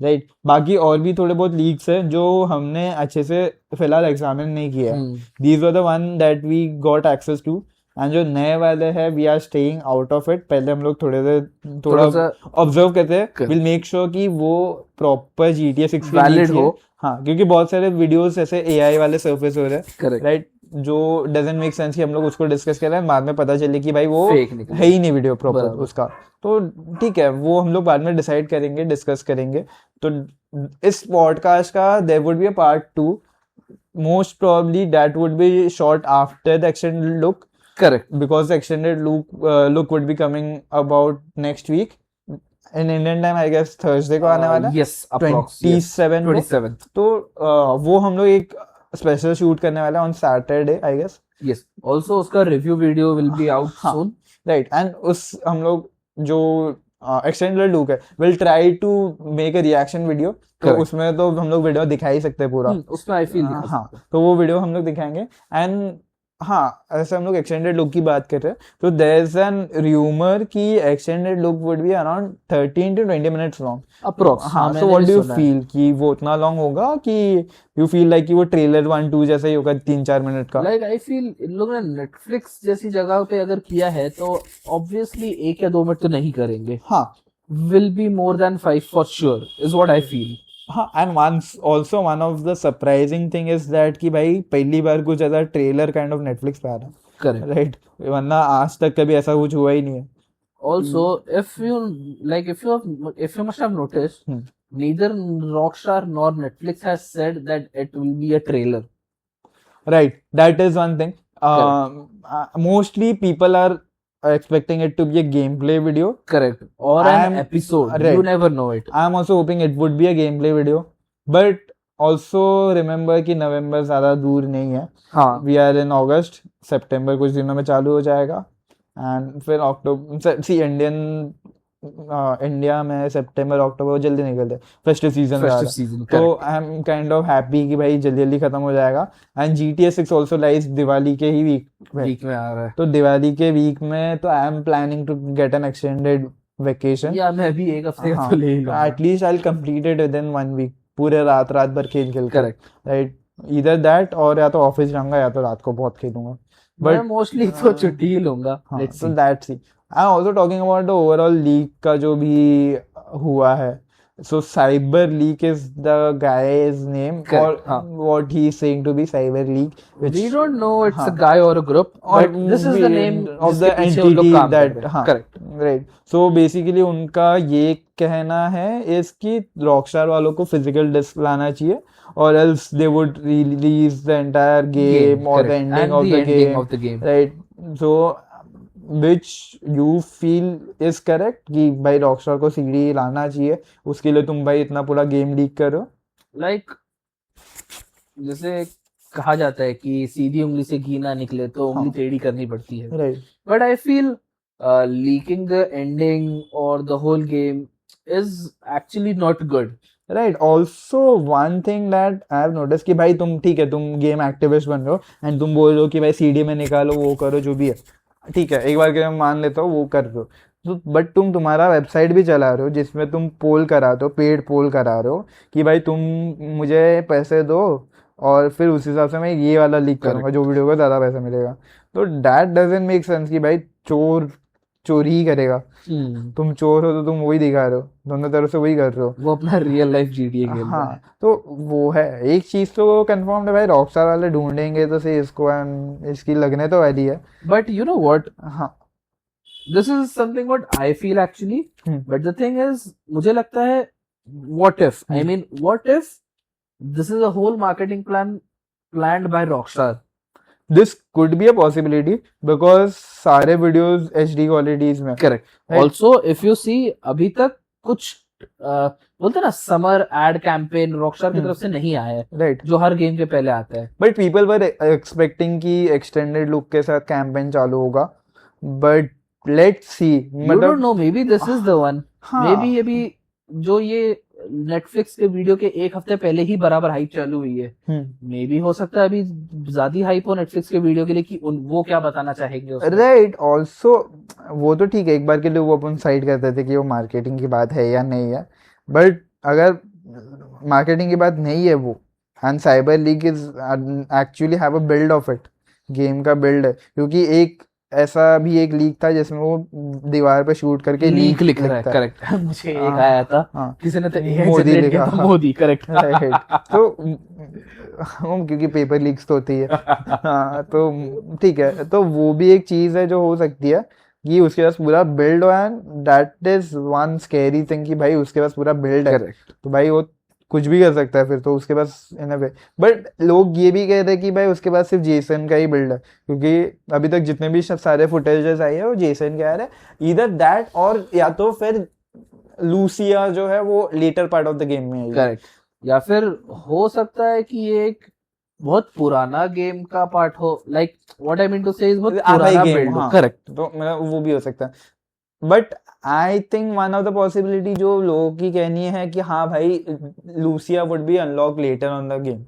right? बाकी और भी थोड़े बहुत लीक्स हैं जो हमने अच्छे से फिलहाल एग्जामिन नहीं किया है। These were the one that we got access to, and जो नए वाले हैं we are staying out of it. पहले हम लोग थोड़ा ऑब्जर्व करते हैं, विल मेक श्योर कि वो प्रॉपर GTA 6 के
वैलिड हो।
हाँ, क्योंकि बहुत सारे वीडियोस ऐसे AI वाले सरफेस हो रहे हैं,
राइट,
जो डजंट मेक सेंस कि हम लोग उसको डिस्कस कर रहे हैं, बाद में पता चले कि भाई वो
Fake
है ही नहीं वीडियो प्रॉपर उसका। तो ठीक है, वो हम लोग बाद में डिसाइड करेंगे, डिस्कस करेंगे। तो इस पॉडकास्ट का there would be a part 2, most probably that would be short after the extended look.
Correct.
Because the extended look would be coming about next week. In Indian time, I guess Thursday को आने वाला है।
Yes, approx.
27th। तो वो हम लोग एक special shoot करने वाला है on Saturday, I guess.
Yes. Also उसका review video will be out soon.
Right. And उस हम लोग जो extended look है, we'll try to make a reaction video. तो उसमें तो हम लोग वीडियो दिखा ही सकते हैं पूरा।
उसमें I feel
हाँ, तो वो वीडियो हम लोग दिखाएंगे। एंड हाँ, ऐसे हम लोग एक्सटेंडेड लुक की बात कर रहे हैं, तो देयर इज एन र्यूमर कि extended look would be around 13 to 20 minutes long approx. हाँ, so what do you feel कि वो उतना लॉन्ग होगा कि यू फील लाइक कि वो ट्रेलर 1-2 जैसा ही होगा 3-4 मिनट का?
लाइक आई फील इन लोगों ने नेटफ्लिक्स जैसी जगह पे अगर किया है तो ऑब्वियसली 1 या 2 मिनट तो नहीं करेंगे।
हाँ,
will be more than 5 for sure is what I feel.
हाँ, and one of the surprising thing is that कि भाई पहली बार कुछ ऐसा ट्रेलर काइंड ऑफ नेटफ्लिक्स पे आ रहा है,
करेक्ट,
राइट? वरना आज तक कभी ऐसा कुछ हुआ ही नहीं है।
Also, if you must have noticed, neither Rockstar nor Netflix has said that it will be a trailer.
Right, that is one thing. Mostly people are expecting it to be a gameplay video.
Correct. Or
I'm-
an episode.
right.
You never know it.
I'm also hoping it would be a gameplay video, but also remember कि नवंबर ज़्यादा दूर नहीं है.
हाँ.
We are in August, सितंबर कुछ दिनों में चालू हो जाएगा, एंड फिर अक्टूबर सी इंडिया में सितंबर अक्टूबर जल्दी निकलते फेस्टिव सीजन
Festive season.
तो
Correct.
I am kind of happy कि भाई जल्दी जल्दी खत्म हो जाएगा. And GTA 6 also lies Diwali के ही वीक में,
Week में आ रहा है.
तो दिवाली के वीक में तो I am planning to get an extended vacation.
या मैं भी एक हफ्ते का तो ले ही लूंगा.
At least I will complete it within 1 week, पूरे रात भर खेल के.
Correct.
राइट, इधर दैट, और या तो ऑफिस जाऊंगा या तो रात को बहुत खेलूंगा.
मैं मोस्टली तो छुट्टी ही लूंगा.
हाँ,
Let's
so
see.
that's it. I'm also talking about the overall leak का जो भी हुआ है. So Cyber Leak is the guy's name,
Correct,
or
हाँ.
what he's saying to be Cyber Leak, which
We don't know it's
हाँ.
a guy or a group,
or
but this is the name
of the
जिसके पीछे वो लोग
entity
काम कर
that
रहे हैं.
हाँ,
Correct.
right. So basically उनका ये कहना है इसकी Rockstar वालों को physical disc लाना चाहिए, or else they would release the entire game or the
correct.
ending
And
of
the
the
ending
game.
of the game.
Right. So which you feel is correct कि भाई Rockstar को CD लाना चाहिए, उसके लिए तुम भाई इतना पूरा गेम लीक करो.
Like जैसे कहा जाता है कि सीधी उंगली से घी ना निकले तो उंगली
हाँ.
टेढ़ी करनी पड़ती है.
Right.
But I feel leaking the ending or the whole game is actually not good.
Right. Also one thing that I have notice कि भाई तुम ठीक है, तुम गेम एक्टिविस्ट बन रहे हो एंड तुम बोल रहे हो कि भाई सीडी में निकालो, वो करो, जो भी है ठीक है, एक बार के मैं मान लेता हूँ वो कर दो. तो बट तुम तुम्हारा वेबसाइट भी चला रहे हो जिसमें तुम पोल कराते हो, पेड पोल करा रहे हो कि भाई तुम मुझे पैसे दो और फिर उस हिसाब से मैं ये वाला लीक करूंगा जो वीडियो को ज़्यादा पैसा मिलेगा. तो दैट डजंट मेक सेंस कि भाई चोर चोरी ही करेगा. तुम चोर हो तो तुम वही दिखा रहे हो, दोनों तरफ से वही कर रहे हो.
वो अपना रियल लाइफ GTA खेल रहा है.
हाँ, तो वो है एक चीज तो कंफर्म है भाई, रॉकस्टार वाले ढूंढेंगे तो सही इसको, एंड इसकी लगने तो वाली है.
But you know what?
हाँ.
This is something what I feel actually.
Hmm.
But the thing is, मुझे लगता है, what if? I mean, what if this is a whole marketing plan planned by Rockstar?
This could be a possibility because सारे videos HD qualities में.
Correct.
Right.
Also, if you see, अभी तक कुछ बोलते हैं ना समर एड कैंपेन रॉकस्टार की तरफ से नहीं आया है,
राइट.
जो हर गेम के पहले आता है.
बट पीपल वर एक्सपेक्टिंग कि एक्सटेंडेड लुक के साथ कैंपेन चालू होगा, but let's C.
You don't know, maybe this is the one.
हाँ.
Maybe अभी जो ये नेटफ्लिक्स के वीडियो के एक हफ्ते पहले ही बराबर हाइप चालू हुई है. मे बी हो सकता है अभी ज्यादा हाइप हो नेटफ्लिक्स के वीडियो के लिए कि वो क्या बताना चाहेंगे उसमें.
राइट. ऑल्सो वो तो ठीक है, एक बार के लिए वो अपन साइड करते थे कि वो मार्केटिंग की बात है या नहीं है, बट अगर मार्केटिंग की बात नहीं है वो, and cyber league is actually have a build of it, game का बिल्ड है, क्योंकि एक ऐसा भी एक लीक था जिसमें वो दीवार पे शूट करके
लीक लिख रहा है.
लिखता है.
करेक्ट. मुझे एक
हाँ.
आया था,
हाँ.
किसी ने तो
मोदी
generate
लिखा.
किया था, मोदी. करेक्ट.
राइट. तो क्योंकि पेपर लीक्स तो होती है. हाँ, तो ठीक है, तो वो भी एक चीज है जो हो सकती है कि उसके पास पूरा बिल्ड हो, and that is one scary thing कि भाई उसके पास पूरा बिल्ड है.
करेक्ट.
तो भाई वो कुछ भी कर सकता है फिर तो उसके पास इन अ वे. बट लोग ये भी कहते हैं कि भाई उसके पास सिर्फ जेसन का ही बिल्ड है, क्योंकि अभी तक जितने भी सारे फुटेजेस आए हैं वो जेसन के आ रहे हैं. ईदर दैट और या तो फिर लूसिया जो है वो later part of the game में है.
करेक्ट. या फिर हो सकता है कि ये एक बहुत पुराना गेम का पार्ट हो. Like what I mean to say is बहुत पुराना बिल्ड. करेक्ट.
तो मतलब वो भी हो सकता है. But I think one of the possibility जो लोगों की कहनी है कि हाँ भाई Lucia would be unlock later on the game,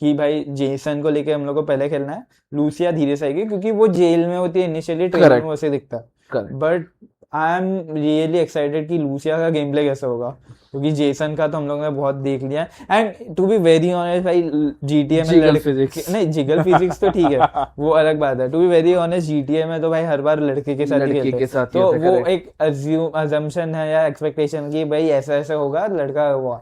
कि भाई जेसन को लेके हम लोग को पहले खेलना है, लूसिया धीरे से आएगी क्योंकि वो जेल में होती है इनिशियली, ट्रेलर में वैसे दिखता है.
Correct.
But I am really excited कि लूसिया का गेम प्ले कैसे होगा, क्योंकि जेसन का तो हम लोग ने बहुत देख लिया. And to be very honest भाई GTA में
जिगल फिजिक्स.
नहीं, जिगल फिजिक्स तो ठीक है, वो अलग बात है. To be very honest GTA में तो भाई हर बार लड़के के साथ ही
लड़के
खेलते
के
हैं.
साथ
तो
ही
वो
होता है.
एक अजम्पशन है या एक्सपेक्टेशन कि भाई ऐसा ऐसा होगा, लड़का हुआ.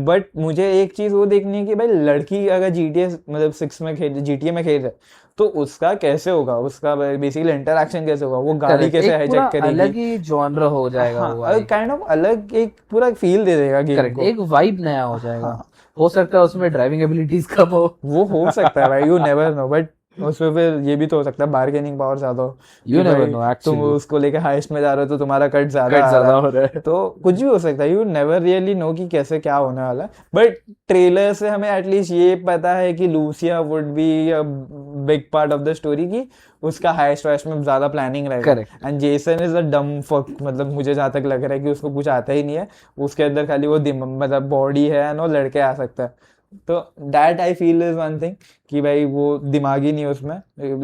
बट मुझे एक चीज वो देखनी है कि भाई लड़की अगर GTA मतलब 6 में खेल GTA में खेल रहा है तो उसका कैसे होगा, उसका बेसिकली इंटरेक्शन कैसे होगा, वो गाड़ी
करेक्ट,
कैसे
एक पूरा
हाईजैक करेगी।
अलग ही जॉनर हो जाएगा वो
हाँ,
भाई।
काइंड ऑफ अलग एक पूरा फील दे देगा गेम
करेक्ट,
को।
एक वाइब नया हो जाएगा।
हाँ,
हो सकता है उसमें ड्राइविंग एबिलिटीज कम हो।
वो हो सकता है भाई, यू नेवर नो, बट उसमें फिर ये भी तो हो सकता है बार्गेनिंग पावर ज्यादा हो
यू
कि
नेवर
भाई
नो
तुम
एक्चुअली,
उसको लेके हाइस्ट में जा रहे हो तो तुम्हारा कट ज्यादा
कट
आ रहा
ज्यादा
है,
हो रहा है।
तो कुछ भी हो सकता है, यू नेवर रियली नो कि कैसे क्या होने वाला है। बट ट्रेलर से हमें एटलीस्ट ये पता है कि Lucia would be a big part of the story, की उसका हाइस्ट वाइस्ट में ज्यादा प्लानिंग रहेगा।
Correct,
and Jason is a डम फक, मतलब मुझे जहां तक लग रहा है कि उसको कुछ आता ही नहीं है, उसके अंदर खाली वो मतलब बॉडी है एंड वो लड़के आ सकता है। तो that I feel is one thing कि भाई वो दिमागी नहीं है उसमें,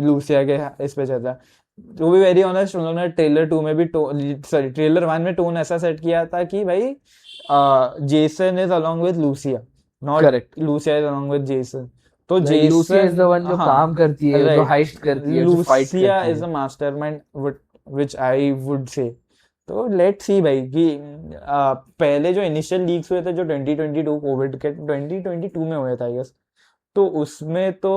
लूसिया के इस पे चल रहा है। टू बी वेरी ऑनेस्ट, उन्होंने ट्रेलर 2 में भी सॉरी ट्रेलर 1 में टोन ऐसा सेट किया था कि भाई Jason is along with Lucia, not
correct.
Lucia is along with Jason. तो
like Lucia is the
Jason,
one जो
हाँ
काम करती है, जो
राइट,
हाइस्ट करती है, जो फाइट
लूसिया
करती
इज अ
है।
मास्टरमाइंड विच आई वुड से। तो लेट्स सी भाई कि पहले जो इनिशियल लीक्स हुए थे जो 2022 कोविड के 2022 में हुए थे आई गेस, तो उसमें तो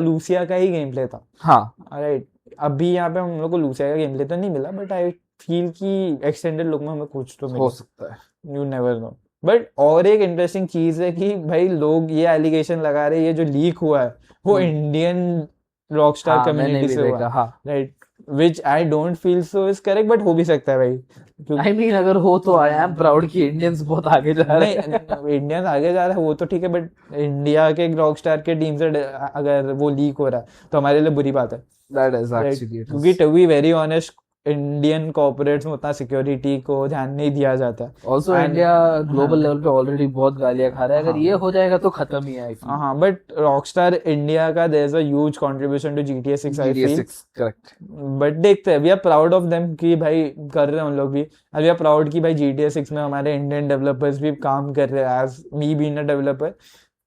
लूसिया का ही गेम प्ले था,
हाँ,
राइट। अभी यहाँ पे हम लोग को लूसिया का गेम प्ले तो नहीं मिला, बट आई फील कि एक्सटेंडेड लुक में हमें कुछ तो
हो
मिला,
सकता है।
You never no. बट और एक इंटरेस्टिंग चीज है कि भाई लोग ये एलिगेशन लगा रहे हैं ये जो लीक हुआ है वो
हम्म,
इंडियन रॉकस्टार
हाँ मैंने
कम्युनिटी
भी
से हुआ,
देखा, हाँ।
Right, which I don't feel so is correct, but हो भी सकता है भाई, क्योंकि
आई मीन अगर हो तो आई एम प्राउड कि इंडियंस बहुत आगे जा रहे हैं।
नहीं इंडियन आगे जा रहा है वो तो ठीक है, बट इंडिया के रॉकस्टार के टीम से अगर वो लीक हो रहा है तो हमारे लिए बुरी बात है,
that is
right,
actually it
क्योंकि
is.
To be very honest Indian corporates में उतना सिक्योरिटी को ध्यान नहीं दिया जाता है।
ऑल्सो
एंड
इंडिया
हाँ,
ग्लोबल लेवल पे ऑलरेडी बहुत गालियां खा रहा है, अगर
हाँ,
ये हो जाएगा तो खत्म ही है आई फील।
हाँ, बट रॉकस्टार इंडिया का there is a huge contribution to GTA 6 I
GTA
feel.
6 correct.
But देखते हैं, we are proud of them कि भाई कर रहे हैं उन लोग भी, वी आर प्राउड कि भाई GTA 6 में हमारे इंडियन डेवलपर्स भी काम कर रहे हैं, as me being a developer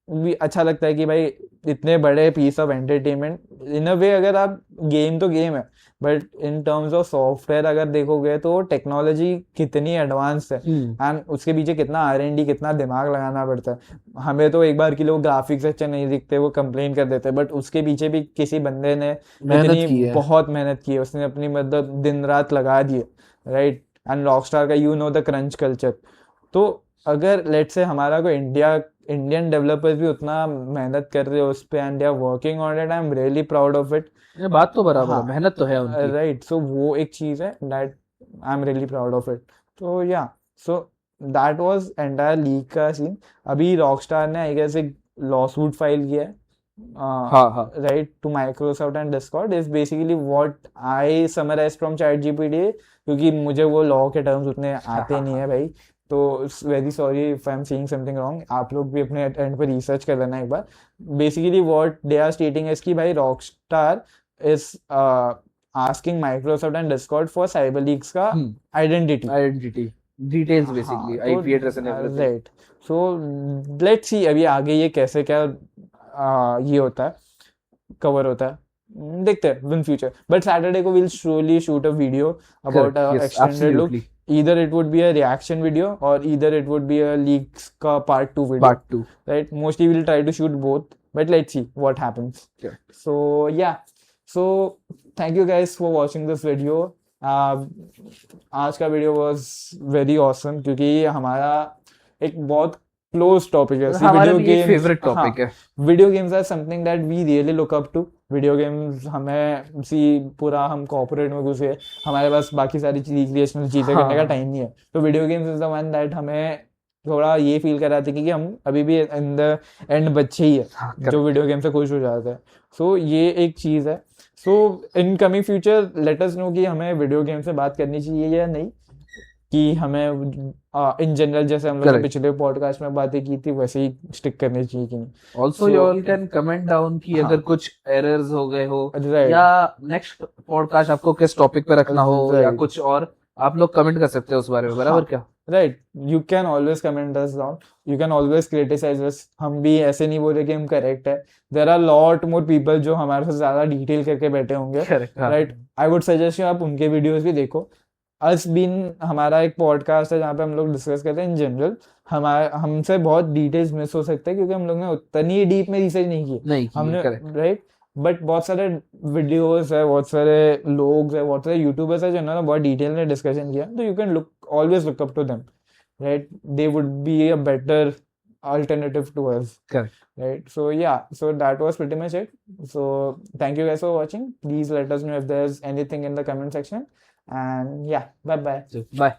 भी अच्छा लगता है कि भाई इतने बड़े piece of entertainment in a way, अगर आप गेम तो गेम है but in terms of software अगर देखोगे तो टेक्नोलॉजी कितनी एडवांस है एंड उसके पीछे कितना R&D कितना दिमाग लगाना पड़ता है। हमें तो एक बार के लिए वो ग्राफिक्स अच्छे नहीं दिखते वो कंप्लेन कर देते हैं, बट उसके पीछे भी किसी बंदे ने
मेहनत
इतनी
की है।
बहुत मेहनत की है, उसने अपनी मतलब दिन रात लगा दी है, राइट। एंड रॉकस्टार का you know the crunch culture. तो अगर लेट्स से हमारा कोई इंडियन डेवलपर्स भी उतना मेहनत कर रहे हो उस पे and they are working on it, I am really proud of it.
ये बात तो बराबर है,
हाँ,
मेहनत तो है उनकी।
राइट, सो वो एक चीज है that I am really proud of it. तो या so that was entire league का सीन। अभी रॉकस्टार ने आई गेस एक लॉसूट फाइल किया है,
हाँ हाँ,
right, to Microsoft and Discord is basically what I summarise from ChatGPT, क्योंकि मुझे वो लॉ के टर्म्स उतने आते नहीं है भाई, तो very sorry if I am saying something wrong, आप लोग भी अपने एंड पे रिसर्च कर लेना एक बार। Basically what they are stating is कि भाई Rockstar is asking Microsoft and Discord for cyber leagues का आइडेंटिटी,
आइडेंटिटी डिटेल्स बेसिकली,
हाँ, तो
IP address and everything.
Right, so let's see अभी आगे ये कैसे क्या ये होता है, कवर होता है, देखते हैं इन फ्यूचर। बट सैटरडे को will surely shoot a video about
correct, yes
extended look,
absolutely.
either it would be a reaction video or either it would be a leaks ka part 2 video,
part 2।
right, mostly we'll try to shoot both, but let's see what happens. So yeah, so thank you guys for watching this video. आज का video was very awesome क्योंकि हमारा एक बहुत close topic है,
हमारे
video
लिए
games,
favourite topic है।
Video games are something that we really look up to. Video games हमें पूरा हम कॉर्पोरेट में घुसे, हमारे पास बाकी सारी रिक्रिएशनल चीजें करने का
हाँ,
टाइम नहीं है, तो video games is the one that हमें थोड़ा ये फील कराते कि हम अभी भी इन द एंड बच्चे ही है
हाँ,
जो वीडियो गेम से खुश हो जाते हैं। सो ये एक चीज है। So in coming future let us know कि हमें वीडियो गेम से बात करनी चाहिए या नहीं, कि हमें इन जनरल जैसे हम लोग ने
Correct.
पिछले पॉडकास्ट में बातें की थी वैसे ही स्टिक करनी चाहिए कि नहीं।
Also you all can comment down कि
हाँ,
अगर कुछ एरर्स हो गए हो
राइट,
या नेक्स्ट पॉडकास्ट आपको किस टॉपिक पे रखना हो या
Right.
कुछ और, आप लोग कमेंट कर सकते हो उस बारे में, बराबर
हाँ,
क्या?
Right, you can always comment us down, you can always criticise us, हम भी ऐसे नहीं बोल रहे कि हम करेक्ट है, there are lot more people जो हमारे से ज्यादा डिटेल करके बैठे होंगे,
करेक्ट, हाँ।
Right. I would suggest you आप उनके वीडियोस भी देखो, अस बीन हमारा एक पॉडकास्ट है जहाँ पे हम लोग डिस्कस करते हैं इन जनरल, हमारे हमसे बहुत डिटेल्स मिस हो सकते हैं क्योंकि हम लोग ने उतनी डीप में रिसर्च नहीं की
नहीं की
हमने,
करेक्ट
राइट। बट बहुत सारे वीडियोस है, बहुत सारे लोग है, बहुत सारे यूट्यूबर्स है जिन्होंने बहुत डिटेल में डिस्कशन किया, तो you can look always look up to them, right. They would be a better alternative to us,
correct
right? So yeah, so that was pretty much it. So thank you guys for watching. Please let us know if there's anything in the comment section, and yeah, bye bye.
Bye